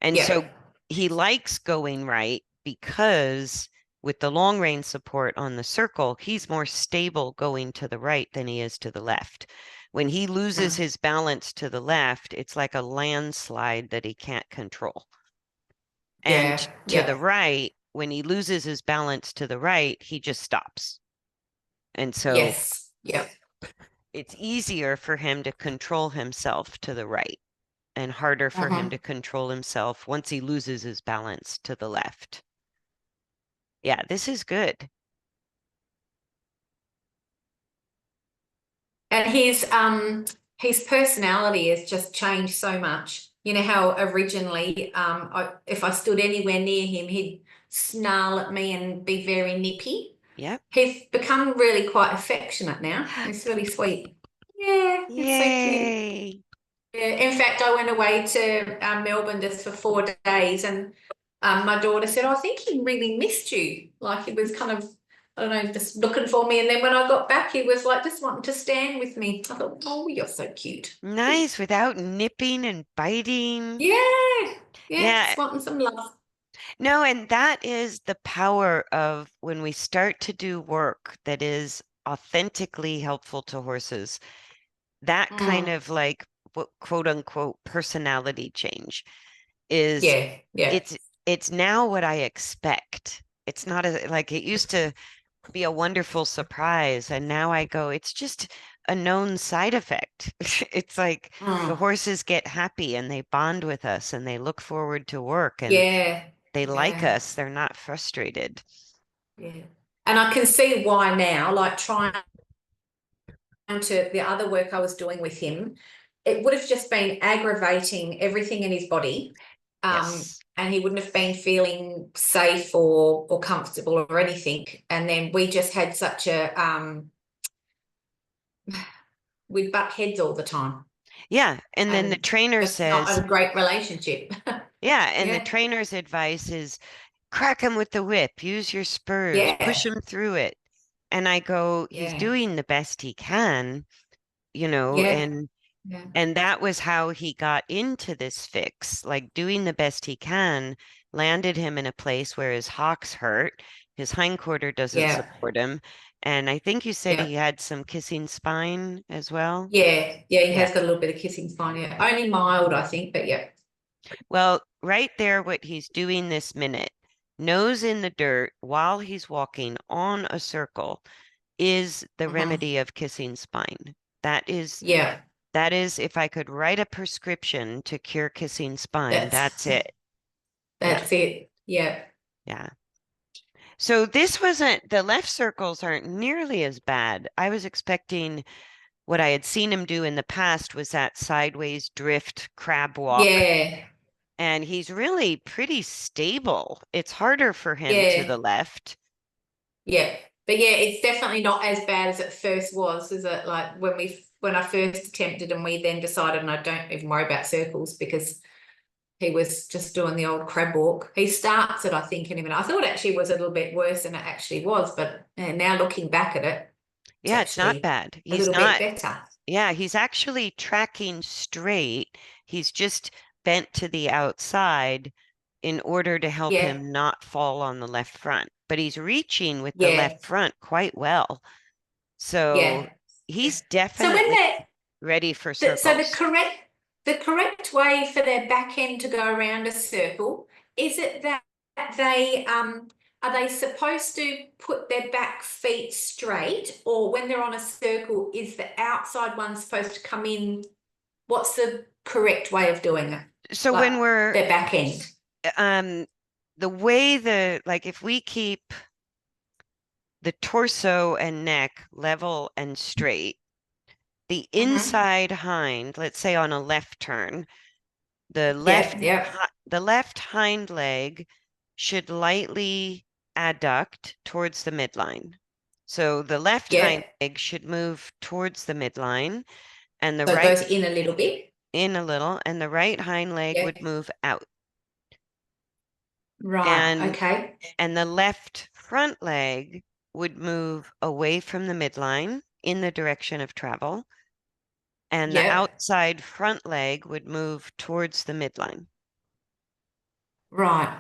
And Yeah. so he likes going right because with the long rein support on the circle, he's more stable going to the right than he is to the left. When he loses Mm. his balance to the left, it's like a landslide that he can't control. And Yeah. to the Yeah. right, when he loses his balance to the right, he just stops. And so Yes. Yeah. it's easier for him to control himself to the right and harder for him to Hmm. control himself once he loses his balance to the left. Yeah, this is good. And his personality has just changed so much. You know how originally if I stood anywhere near him, he'd snarl at me and be very nippy. Yep. He's become really quite affectionate now. It's really sweet. Yeah, it's so cute. Yay. Yeah. In fact, I went away to Melbourne just for 4 days, and my daughter said, "I think he really missed you." Like he was kind of, I don't know, just looking for me. And then when I got back, he was like just wanting to stand with me. I thought, "Oh, you're so cute." Nice without nipping and biting. Yeah, yeah, Yeah. just wanting some love. No, and that is the power of when we start to do work that is authentically helpful to horses. That kind Mm, of like quote unquote personality change is yeah, yeah, it's it's now what I expect. It's not like it used to be a wonderful surprise, and now I go, it's just a known side effect. It's like the mm, horses get happy and they bond with us and they look forward to work and yeah, they like yeah, us. They're not frustrated. yeah. And I can see why now, like trying to the other work I was doing with him, it would have just been aggravating everything in his body. Yes. And he wouldn't have been feeling safe or comfortable or anything. And then we just had such a we'd butt heads all the time. Yeah. And then the And trainer that's not says, a great relationship. yeah. And the Yeah, trainer's advice is crack him with the whip, use your spurs, push yeah, him through it. And I go, he's yeah, doing the best he can, you know, yeah, and yeah, And that was how he got into this fix, like doing the best he can, landed him in a place where his hocks hurt, his hindquarter doesn't yeah, support him. And I think you said yeah. he had some kissing spine as well. Yeah, yeah, he Yeah. has got a little bit of kissing spine, yeah. Only mild, I think, but yeah. Well, right there, what he's doing this minute, nose in the dirt while he's walking on a circle, is the Hmm. remedy of kissing spine. That is Yeah, that is if I could write a prescription to cure kissing spine, that's that's it. Yeah. that's it. Yeah. Yeah. So this wasn't, the left circles aren't nearly as bad. I was expecting what I had seen him do in the past was that sideways drift crab walk, Yeah, and he's really pretty stable. It's harder for him to yeah, the left. yeah. But yeah, it's definitely not as bad as it first was, is it? Like when I first attempted and we then decided, and I don't even worry about circles because he was just doing the old crab walk. He starts it, I think, and even I thought actually it was a little bit worse than it actually was, but now looking back at it, it's Yeah, it's not actually bad. a little bit better. Yeah, he's actually tracking straight. He's just bent to the outside in order to help Yeah, him not fall on the left front. But he's reaching with the yeah, left front quite well. So yeah, yeah. he's So when definitely they ready for so circles. the correct way for their back end to go around a circle, is it that they are they supposed to put their back feet straight, or when they're on a circle, is the outside one supposed to come in? What's the correct way of doing it? So Like when we're their back end. um the way the like if we keep the torso and neck level and straight, the Hmm. inside hind, let's say on a left turn, Yeah, yeah, the left hind leg should lightly adduct towards the midline. So the left hind yeah. leg should move towards the midline and the So it right goes in a little bit. in a little and the right hind leg Yeah. would move out. Right. And Okay. the left front leg would move away from the midline in the direction of travel, and the Yeah. outside front leg would move towards the midline. Right.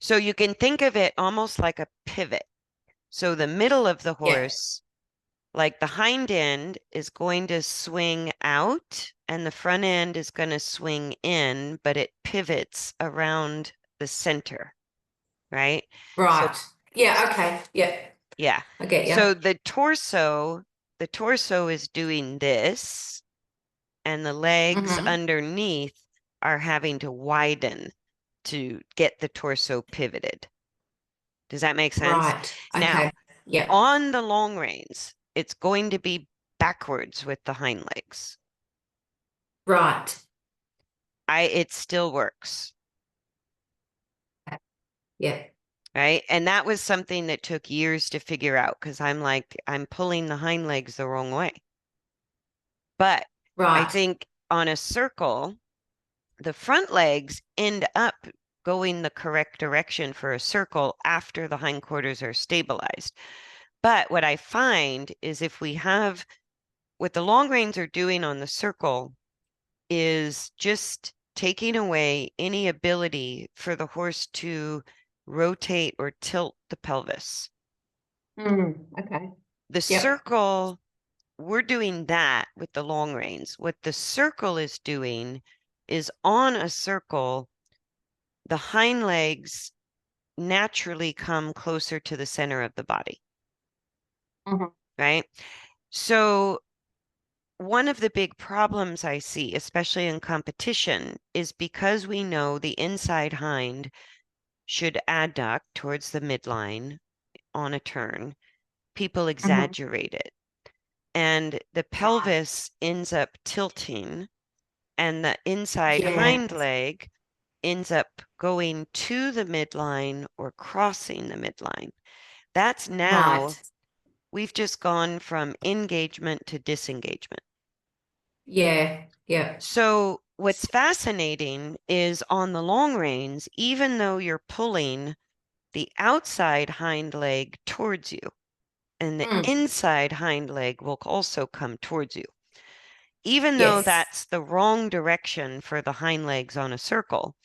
So you can think of it almost like a pivot. So the middle of the Yeah. horse, like the hind end, is going to swing out and the front end is going to swing in, but it pivots around the center, right? So, Right. Yeah. Okay. Yeah. yeah. I get you. So the torso is doing this, and the legs Hmm. underneath are having to widen to get the torso pivoted. Does that make sense? Right. Now, Okay. Yep. on the long reins, it's going to be backwards with the hind legs. Right. It still works, Yeah. right? And that was something that took years to figure out because I'm like, I'm pulling the hind legs the wrong way. But I Right. think on a circle, the front legs end up going the correct direction for a circle after the hindquarters are stabilized. But what I find is if we have what the long reins are doing on the circle is just taking away any ability for the horse to rotate or tilt the pelvis. Okay. The Yep. circle, we're doing that with the long reins. What the circle is doing is on a circle, the hind legs naturally come closer to the center of the body, Mhm. right? So one of the big problems I see, especially in competition, is because we know the inside hind should adduct towards the midline on a turn, people Mhm. exaggerate it. And the pelvis ends up tilting, and the inside Yeah. hind leg ends up going to the midline or crossing the midline. That's now, Right. we've just gone from engagement to disengagement. Yeah. Yeah. So, what's fascinating is on the long reins, even though you're pulling the outside hind leg towards you, and the Mm. inside hind leg will also come towards you. Even though Yes. that's the wrong direction for the hind legs on a circle,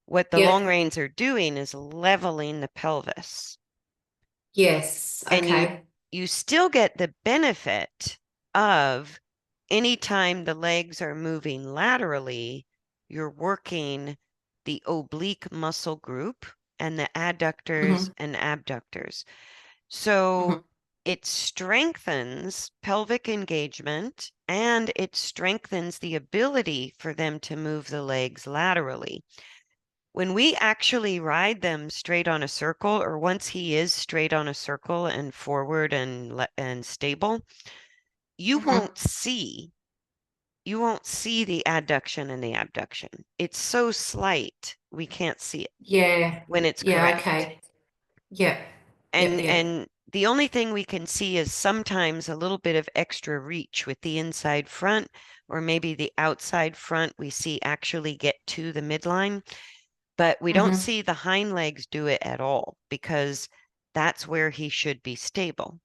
what the long Yep. reins are doing is leveling the pelvis. Yes. And Okay. you still get the benefit of anytime the legs are moving laterally, you're working the oblique muscle group and the adductors Hmm. and abductors. So Hmm. it strengthens pelvic engagement and it strengthens the ability for them to move the legs laterally. When we actually ride them straight on a circle, or once he is straight on a circle and forward and stable, you Hmm. won't see you won't see the adduction and the abduction. It's so slight, we can't see it Yeah. when it's Yeah. correct. Okay. Yep. Yep. Yep. And the only thing we can see is sometimes a little bit of extra reach with the inside front, or maybe the outside front we see actually get to the midline, but we don't Hmm. see the hind legs do it at all because that's where he should be stable.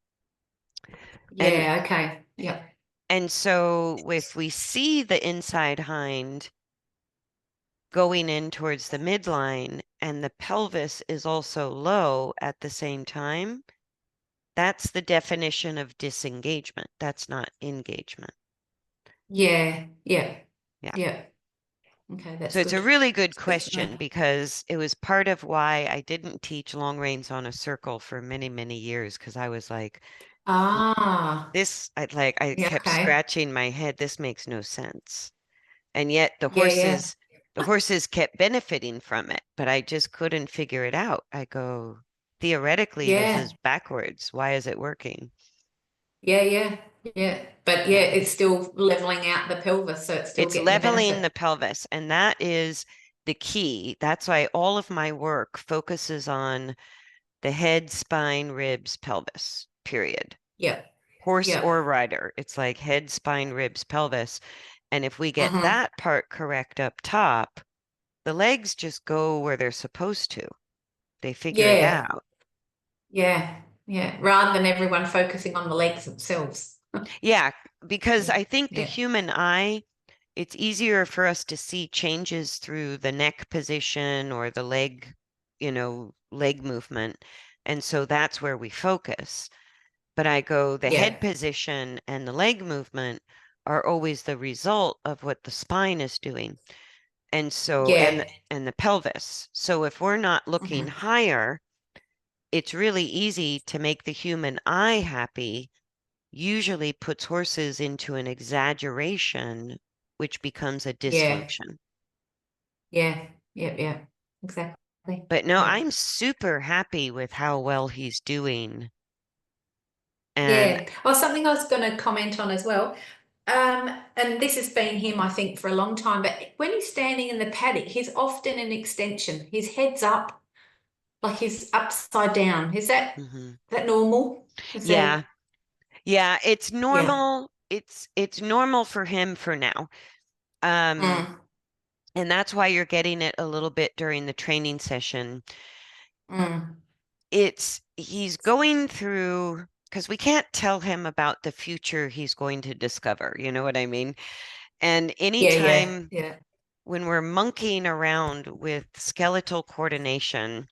And Yeah. Okay. Yep. and so if we see the inside hind going in towards the midline and the pelvis is also low at the same time, that's the definition of disengagement. That's not engagement. Yeah. Yeah. Yeah. Yeah. Okay. That's So it's a good. really good Good to know. question because it was part of why I didn't teach long reins on a circle for many, many years because I was like, Ah. I Yeah. kept Okay. scratching my head. This makes no sense. And yet Yeah. Yeah. the horses kept benefiting from it, but I just couldn't figure it out. I go, theoretically, this Yeah. is backwards. Why is it working? Yeah. Yeah. Yeah. But yeah, Yeah. it's still leveling out the pelvis, so it's still It's getting the leveling the benefit. pelvis, and that is the key. That's why all of my work focuses on the head, spine, ribs, pelvis, period. Yep. Horse Yep. or rider. It's like head, spine, ribs, pelvis. And if we get Uh-huh. that part correct up top, the legs just go where they're supposed to. They figure it Yeah. out. Yeah. Yeah. Rather than everyone focusing on the legs themselves. Yeah, because Yeah. I think the Yeah. human eye, it's easier for us to see changes through the neck position or the leg, leg movement. And so that's where we focus. But I go, the Yeah. head position and the leg movement are always the result of what the spine is doing. And so, Yeah. and the pelvis. So if we're not looking Mhm. higher, it's really easy to make the human eye happy, usually puts horses into an exaggeration, which becomes a Yeah. dysfunction. Yeah. Yeah. Yeah. Exactly. But no, Yeah. I'm super happy with how well he's doing. And Yeah. Well, something I was going to comment on as well. And this has been him, I think, for a long time. But when he's standing in the paddock, he's often an extension. His head's up, like he's upside down. mhm. Is that normal? Is Yeah, that yeah, it's yeah. normal. It's normal for him for now. Um, Mm, and that's why you're getting it a little bit during the training session. mm. He's going through because we can't tell him about the future he's going to discover, you know what I mean? And Yeah, yeah, anytime yeah. when we're monkeying around with skeletal coordination,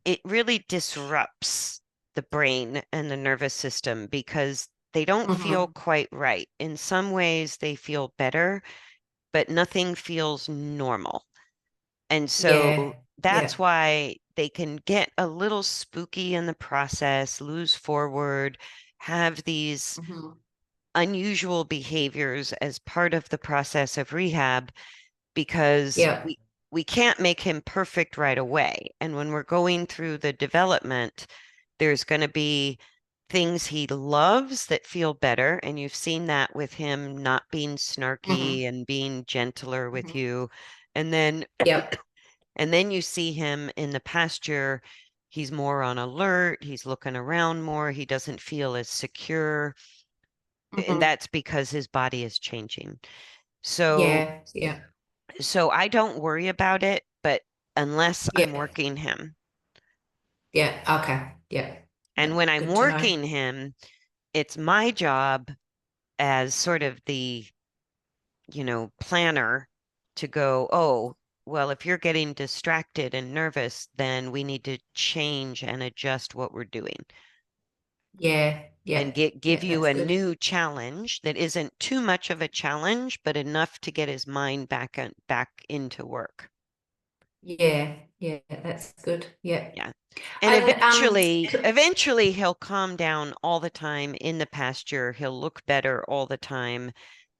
it really disrupts the brain and the nervous system because they don't feel Hmm. quite right. In some ways, they feel better, but nothing feels normal. And so Yeah, that's yeah. why they can get a little spooky in the process, lose forward, have these Hmm. unusual behaviors as part of the process of rehab because Yeah. we can't make him perfect right away. And when we're going through the development, there's going to be things he loves that feel better. And you've seen that with him not being snarky Hmm. and being gentler with Hmm. you. And then Yep. and then you see him in the pasture. He's more on alert. He's looking around more. He doesn't feel as secure. And Hmm. that's because his body is changing. So, Yeah, yeah, so I don't worry about it, but unless I'm yeah, working him. yeah. Okay. Yeah. And Yeah. when I'm Good to know. working him, it's my job as sort of the, planner to go, oh, well, if you're getting distracted and nervous, then we need to change and adjust what we're doing. Yeah, And yeah, give yeah. you That's a good. new challenge that isn't too much of a challenge, but enough to get his mind back into work. Yeah, yeah. That's good. Yeah. Yeah. And And eventually he'll calm down all the time in the pasture. He'll look better all the time.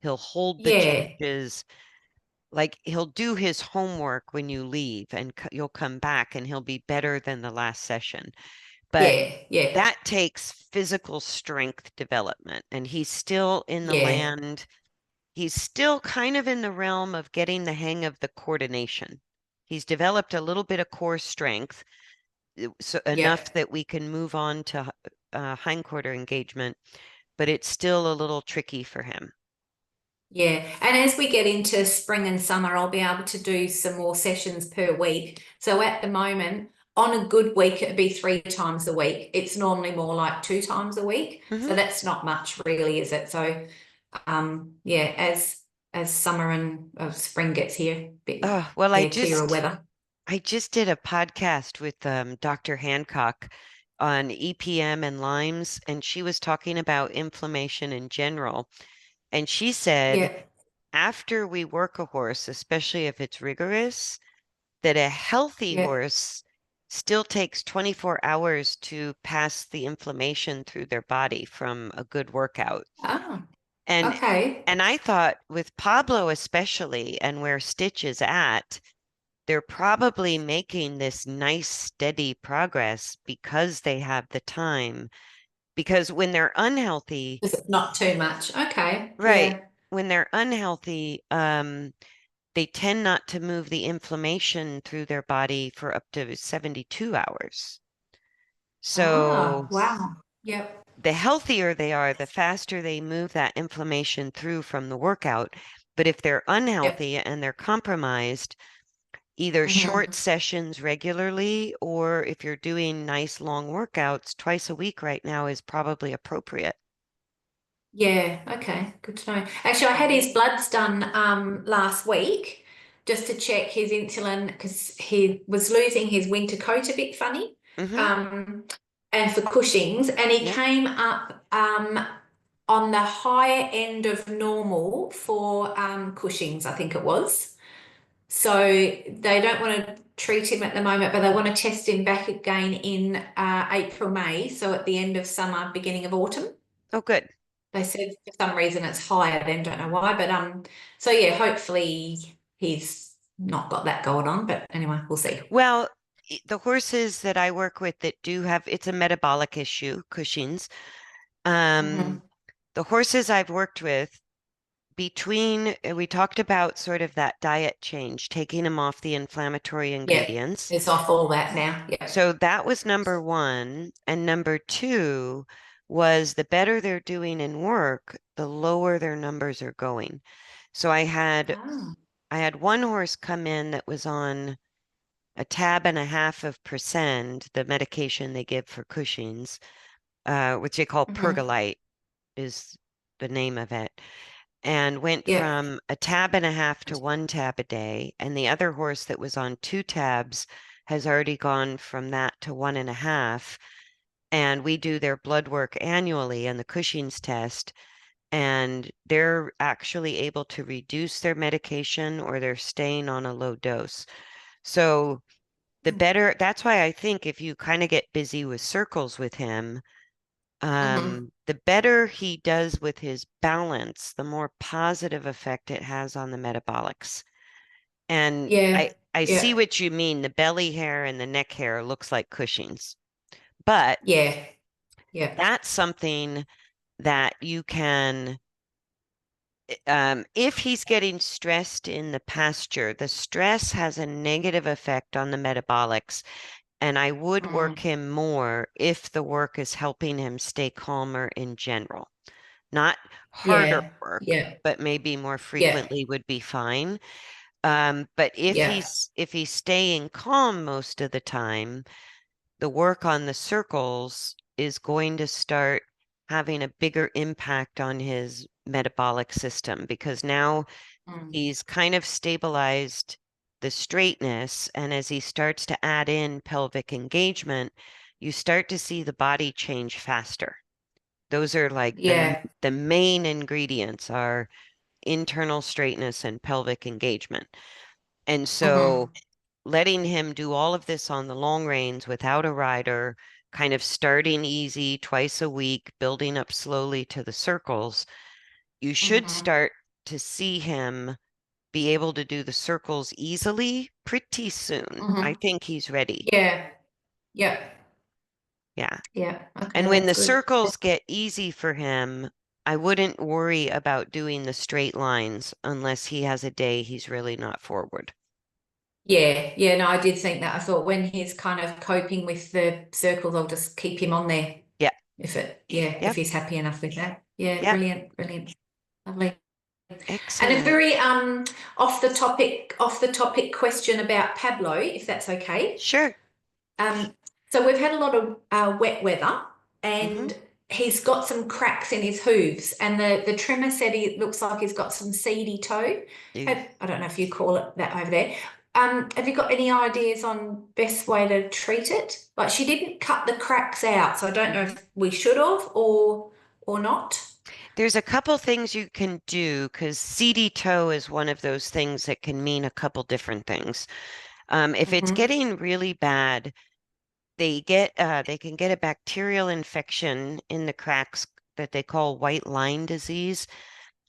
He'll hold the yeah, changes. Like he'll do his homework when you leave and you'll come back and he'll be better than the last session. But yeah, yeah, that takes physical strength development. And he's still in the yeah. land. He's still kind of in the realm of getting the hang of the coordination. He's developed a little bit of core strength, so enough Yep. that we can move on to hindquarter engagement, but it's still a little tricky for him. Yeah. And as we get into spring and summer, I'll be able to do some more sessions per week. So at the moment, on a good week, it'd be 3 times a week. It's normally more like 2 times a week. Hmm. So that's not much really, is it? So yeah, as summer and spring gets here, bit Oh, well, yeah, clearer weather. I just did a podcast with Dr. Hancock on EPM and Lyme's, and she was talking about inflammation in general. And she said, Yeah. after we work a horse, especially if it's rigorous, that a healthy Yeah. horse still takes 24 hours to pass the inflammation through their body from a good workout. Ah, And okay. and I thought with Pablo especially and where Stitch is at, they're probably making this nice steady progress because they have the time. Because when they're unhealthy, Is it not too much? Okay. right, Yeah. when they're unhealthy, they tend not to move the inflammation through their body for up to 72 hours. Ah, So wow. Yep. the healthier they are, the faster they move that inflammation through from the workout. But if they're Yep. unhealthy and they're compromised, either short Hmm. sessions regularly, or if you're doing nice long workouts twice a week right now is probably appropriate. Yeah, okay, good to know. Actually, I had his bloods done last week just to check his insulin because he was losing his winter coat a bit funny. Hmm. Um, and for Cushing's, and he Yep. came up on the higher end of normal for Cushing's, I think it was. So they don't want to treat him at the moment, but they want to test him back again in April, May, so at the end of summer, beginning of autumn. Oh, good. They said for some reason it's higher then, don't know why. But so yeah, hopefully he's not got that going on, but anyway, we'll see. Well, the horses that I work with that do have, it's a metabolic issue, Cushing's. Um, Hmm. the horses I've worked with, we talked about sort of that diet change, taking them off the inflammatory Yeah, ingredients. it's off all that now. Yeah. So that was number one. And number two was the better they're doing in work, the lower their numbers are going. So Ah. I had one horse come in that was on a tab and a half of Percend, the medication they give for Cushing's, which they call Hmm. Pergolite is the name of it, and went Yeah. from a tab and a half to 1 tab a day. And the other horse that was on 2 tabs has already gone from that to 1.5. And we do their blood work annually and the Cushing's test, and they're actually able to reduce their medication or they're staying on a low dose. So the better, that's why I think if you kind of get busy with circles with him, Hmm. the better he does with his balance, the more positive effect it has on the metabolics. And Yeah. I see Yeah. what you mean. The belly hair and the neck hair looks like Cushing's, but Yeah. Yeah. that's something that you can, if he's getting stressed in the pasture, the stress has a negative effect on the metabolics. And I would work Mm. him more if the work is helping him stay calmer in general. Not harder Yeah. work, Yeah. but maybe more Yeah. frequently would be fine. But Yeah. if he's staying calm most of the time, the work on the circles is going to start having a bigger impact on his metabolic system because now Mm. he's kind of stabilized the straightness. And as he starts to add in pelvic engagement, you start to see the body change faster. Those are like Yeah. the main ingredients are internal straightness and pelvic engagement. And so Hmm. letting him do all of this on the long reins without a rider, kind of starting easy twice a week, building up slowly to the circles, you should Hmm. start to see him be able to do the circles easily pretty soon. I Hmm. think he's ready. Yeah. Yeah. Yeah. Yeah. Okay, And when that's the good. circles get easy for him, I wouldn't worry about doing the straight lines unless he has a day he's really not forward. Yeah. Yeah. No, I did think that. I thought when he's kind of coping with the circles, I'll just keep him on there Yep. yeah, if Yep. he's happy enough with that. Yeah. Yep. Brilliant. Brilliant. Lovely. And a Excellent. very off the topic question about Pablo, if that's okay. Sure. Um, so we've had a lot of wet weather, Hmm. and he's got some cracks in his hooves, and the trimmer said he looks like he's got some seedy toe. I don't know if you call it that over there. Have you got any ideas on best way to treat it? Like she didn't cut the cracks out, so I don't know Hmm. if we should have or not. There's a couple things you can do because seedy toe is one of those things that can mean a couple different things. If it's Hmm. getting really bad, they can get a bacterial infection in the cracks that they call white line disease,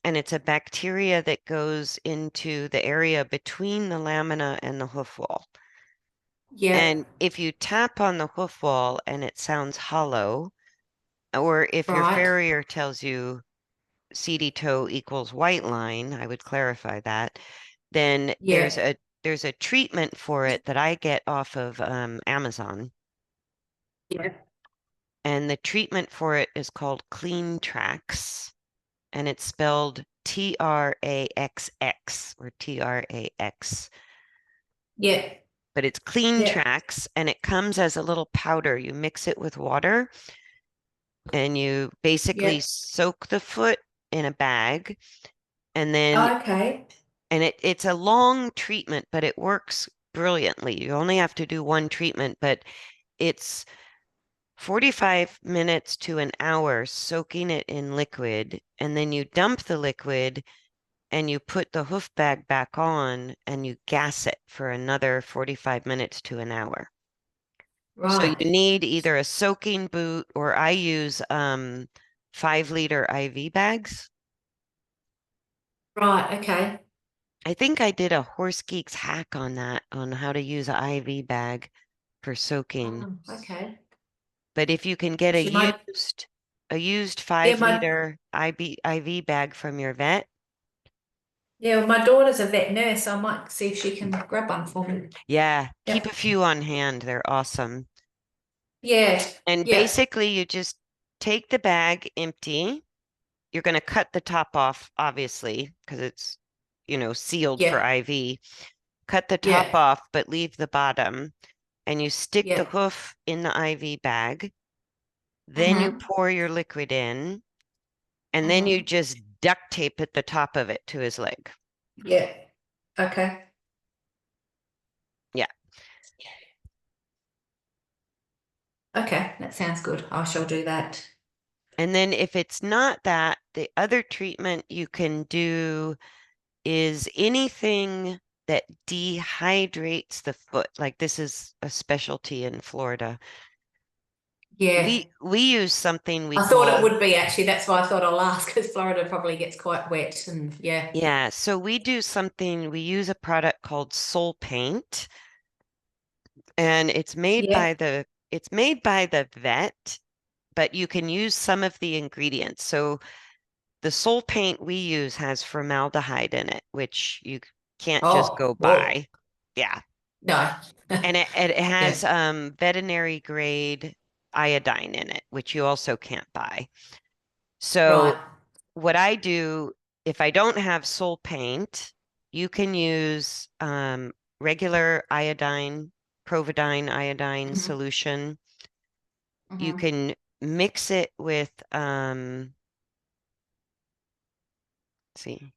and it's a bacteria that goes into the area between the lamina and the hoof wall. Yeah. And if you tap on the hoof wall and it sounds hollow, or if your Right. farrier tells you seedy toe equals white line, I would clarify that, then Yeah. there's a treatment for it that I get off of Amazon. Yeah. And the treatment for it is called Clean Tracks, and it's spelled Traxx or Trax, Yeah. but it's Clean Yeah. Tracks, and it comes as a little powder. You mix it with water, and you basically Yeah. soak the foot in a bag, and then Okay. it's a long treatment, but it works brilliantly. You only have to do one treatment, but it's 45 minutes to an hour soaking it in liquid, and then you dump the liquid and you put the hoof bag back on and you gas it for another 45 minutes to an hour. So you Right. need either a soaking boot or I use 5-liter IV bags. Right. Okay. I think I did a Horse Geeks hack on that, on how to use an IV bag for soaking. Oh, okay. But if you can get She might, a used yeah, 5 liter IV bag from your vet, well, my daughter's a vet nurse, so I might see if she can grab one for me. yeah, keep Yeah. a few on hand. They're awesome. Yeah. And Yeah. basically, you just take the bag empty. You're going to cut the top off, obviously, because it's, sealed for Yeah. IV. Cut the top Yeah. off, but leave the bottom. And you stick the Yeah. hoof in the IV bag. Then you Mm-hmm. pour your liquid in, and then you Mm-hmm. just duct tape at the top of it to his leg. Yeah. Okay. Yeah. Okay. That sounds good. I shall do that. And then if it's not that, the other treatment you can do is anything that dehydrates the foot. Like this is a specialty in Florida. Yeah. We use something we I thought it call, would be actually. That's why I thought I'll ask because Florida probably gets quite wet and yeah. yeah, so we use a product called Soul Paint, and Yeah. it's made by the vet, but you can use some of the ingredients. So the Soul Paint we use has formaldehyde in it, which you can't just Oh, go whoa. buy. Yeah. No. And it has Yeah. veterinary grade iodine in it, which you also can't buy. So Right. what I do if I don't have Soul Paint, you can use regular iodine, Providine iodine Mm-hmm. solution. You Mm-hmm. can mix it with let's see,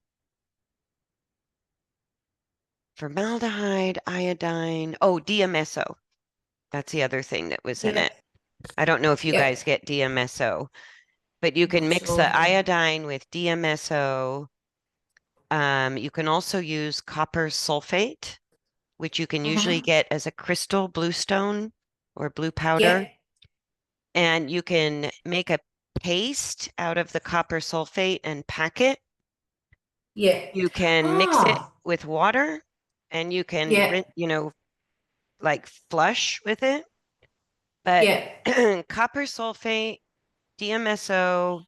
formaldehyde, iodine. Oh, DMSO. That's the other thing that was in Yeah. it. I don't know if you Yeah. guys get DMSO, but you I'm can not mix sure. the iodine with DMSO. You can also use copper sulfate, which you can usually Mm-hmm. get as a crystal bluestone or blue powder. Yeah. And you can make a paste out of the copper sulfate and pack it. Yeah. You can mix it Oh, with water and you can, yeah. like flush with it. But Yeah. copper sulfate, DMSO,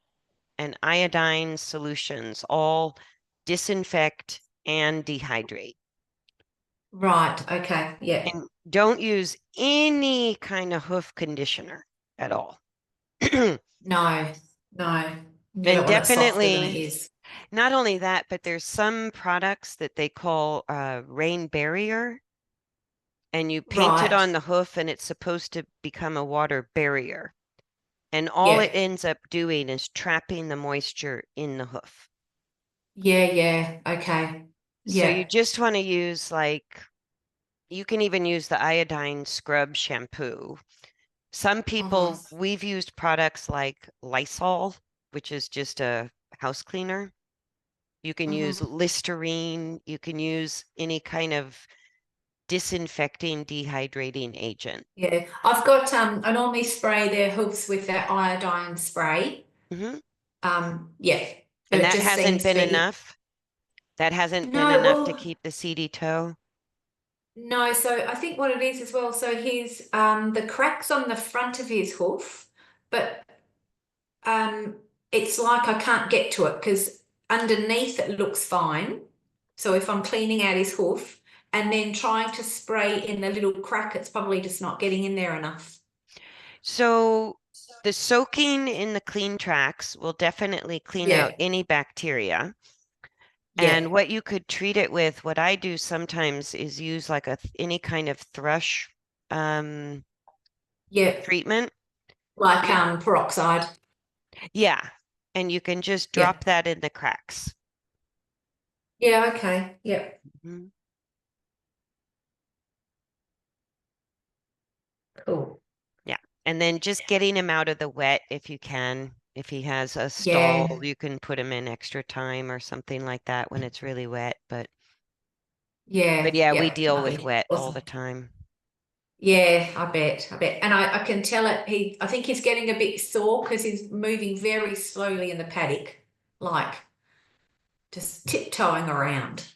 and iodine solutions all disinfect and dehydrate. Right. Okay. Yeah. And don't use any kind of hoof conditioner at all. No. No. You And don't want it softer than it definitely, is. not only that, but there's some products that they call rain barrier, and you paint it Right. on the hoof, and it's supposed to become a water barrier. And all it Yeah. ends up doing is trapping the moisture in the hoof. Yeah. Yeah. Okay. So you Yeah. just want to use like, you can even use the iodine scrub shampoo. Some people, Mm-hmm. we've used products like Lysol, which is just a house cleaner. You can use Mm-hmm. Listerine. You can use any kind of disinfecting, dehydrating agent. Yeah. I've got I normally spray their hoofs with that iodine spray. Hmm. Yeah. But And it that just hasn't seems been that enough. That hasn't been no, enough to well, keep the seedy toe. no, so I think what it is as well, so his the cracks on the front of his hoof, but um it's like I can't get to it because underneath it looks fine. So if I'm cleaning out his hoof and then trying to spray in the little crack, it's probably just not getting in there enough. So the soaking in the clean tracks will definitely clean out Yeah, any bacteria. yeah, And what you could treat it with, what I do sometimes is use like any kind of thrush um, yeah. treatment. Like You, peroxide. yeah, and you can just Yeah. drop that in the cracks. Yeah, okay. Yeah, Mhm. cool. Yeah, and then just getting him out of the wet if you can. If he has a stall, Yeah. you can put him in extra time or something like that when it's really wet. But Yeah, yeah, we yeah. deal with Lovely. wet all Awesome. the time. Yeah, I bet. I bet. And I can tell it I think he's getting a bit sore because he's moving very slowly in the paddock, like just tiptoeing around.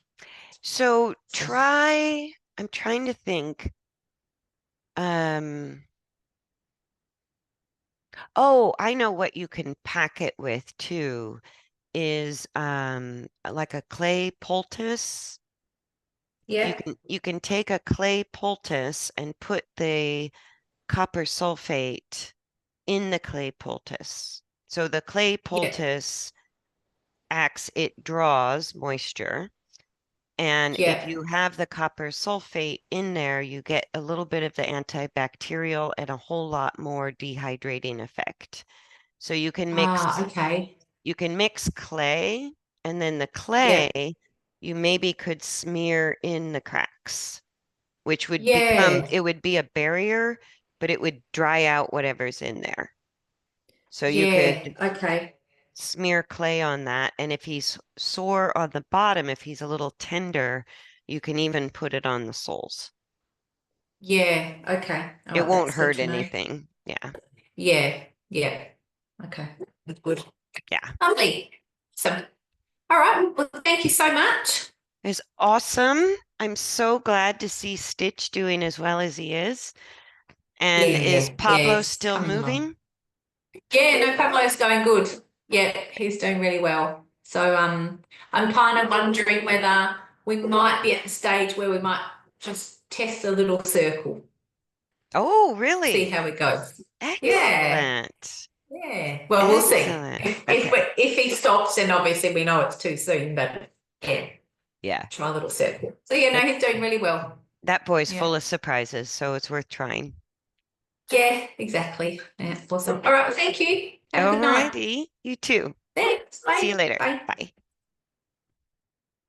So So, I'm trying to think. Um, oh, I know what you can pack it with too is like a clay poultice. yeah, You can take a clay poultice and put the copper sulfate in the clay poultice. So the clay yeah, poultice acts, it draws moisture. And if yeah. you have the copper sulfate in there, you get a little bit of the antibacterial and a whole lot more dehydrating effect. So Ah, okay. you can mix clay, and then the Yeah, clay you maybe could smear in the cracks, which would become, yeah, it would be a barrier, but it would dry out whatever's in there. So you yeah. could Okay. smear clay on that. And if he's sore on the bottom, if he's a little tender, you can even put it on the soles. Yeah, okay. All It right, won't that's good hurt to know. anything. Yeah. Yeah, yeah. Okay, that's good. Yeah. Lovely. So, all right. Well, thank you so much. It's awesome. I'm so glad to see Stitch doing as well as he is. And is Yeah, Pablo it's still coming along. moving? Yeah, no, Pablo's going good. Yeah, he's doing really well. So, I'm kind of wondering whether we might be at the stage where we might just test a little circle, Oh, see really? how it goes. Yeah, Excellent. yeah. Well, we'll see. Excellent. If Okay. if he stops, then obviously we know it's too soon. But yeah, Yeah. try a little circle. So yeah, no, That he's doing really well. that boy's Yeah. full of surprises, so it's worth trying. Yeah, exactly. Yeah, awesome. All right, well, thank you. Have a good night. Alrighty. You too. Thanks. See Bye. you later. Bye. Bye.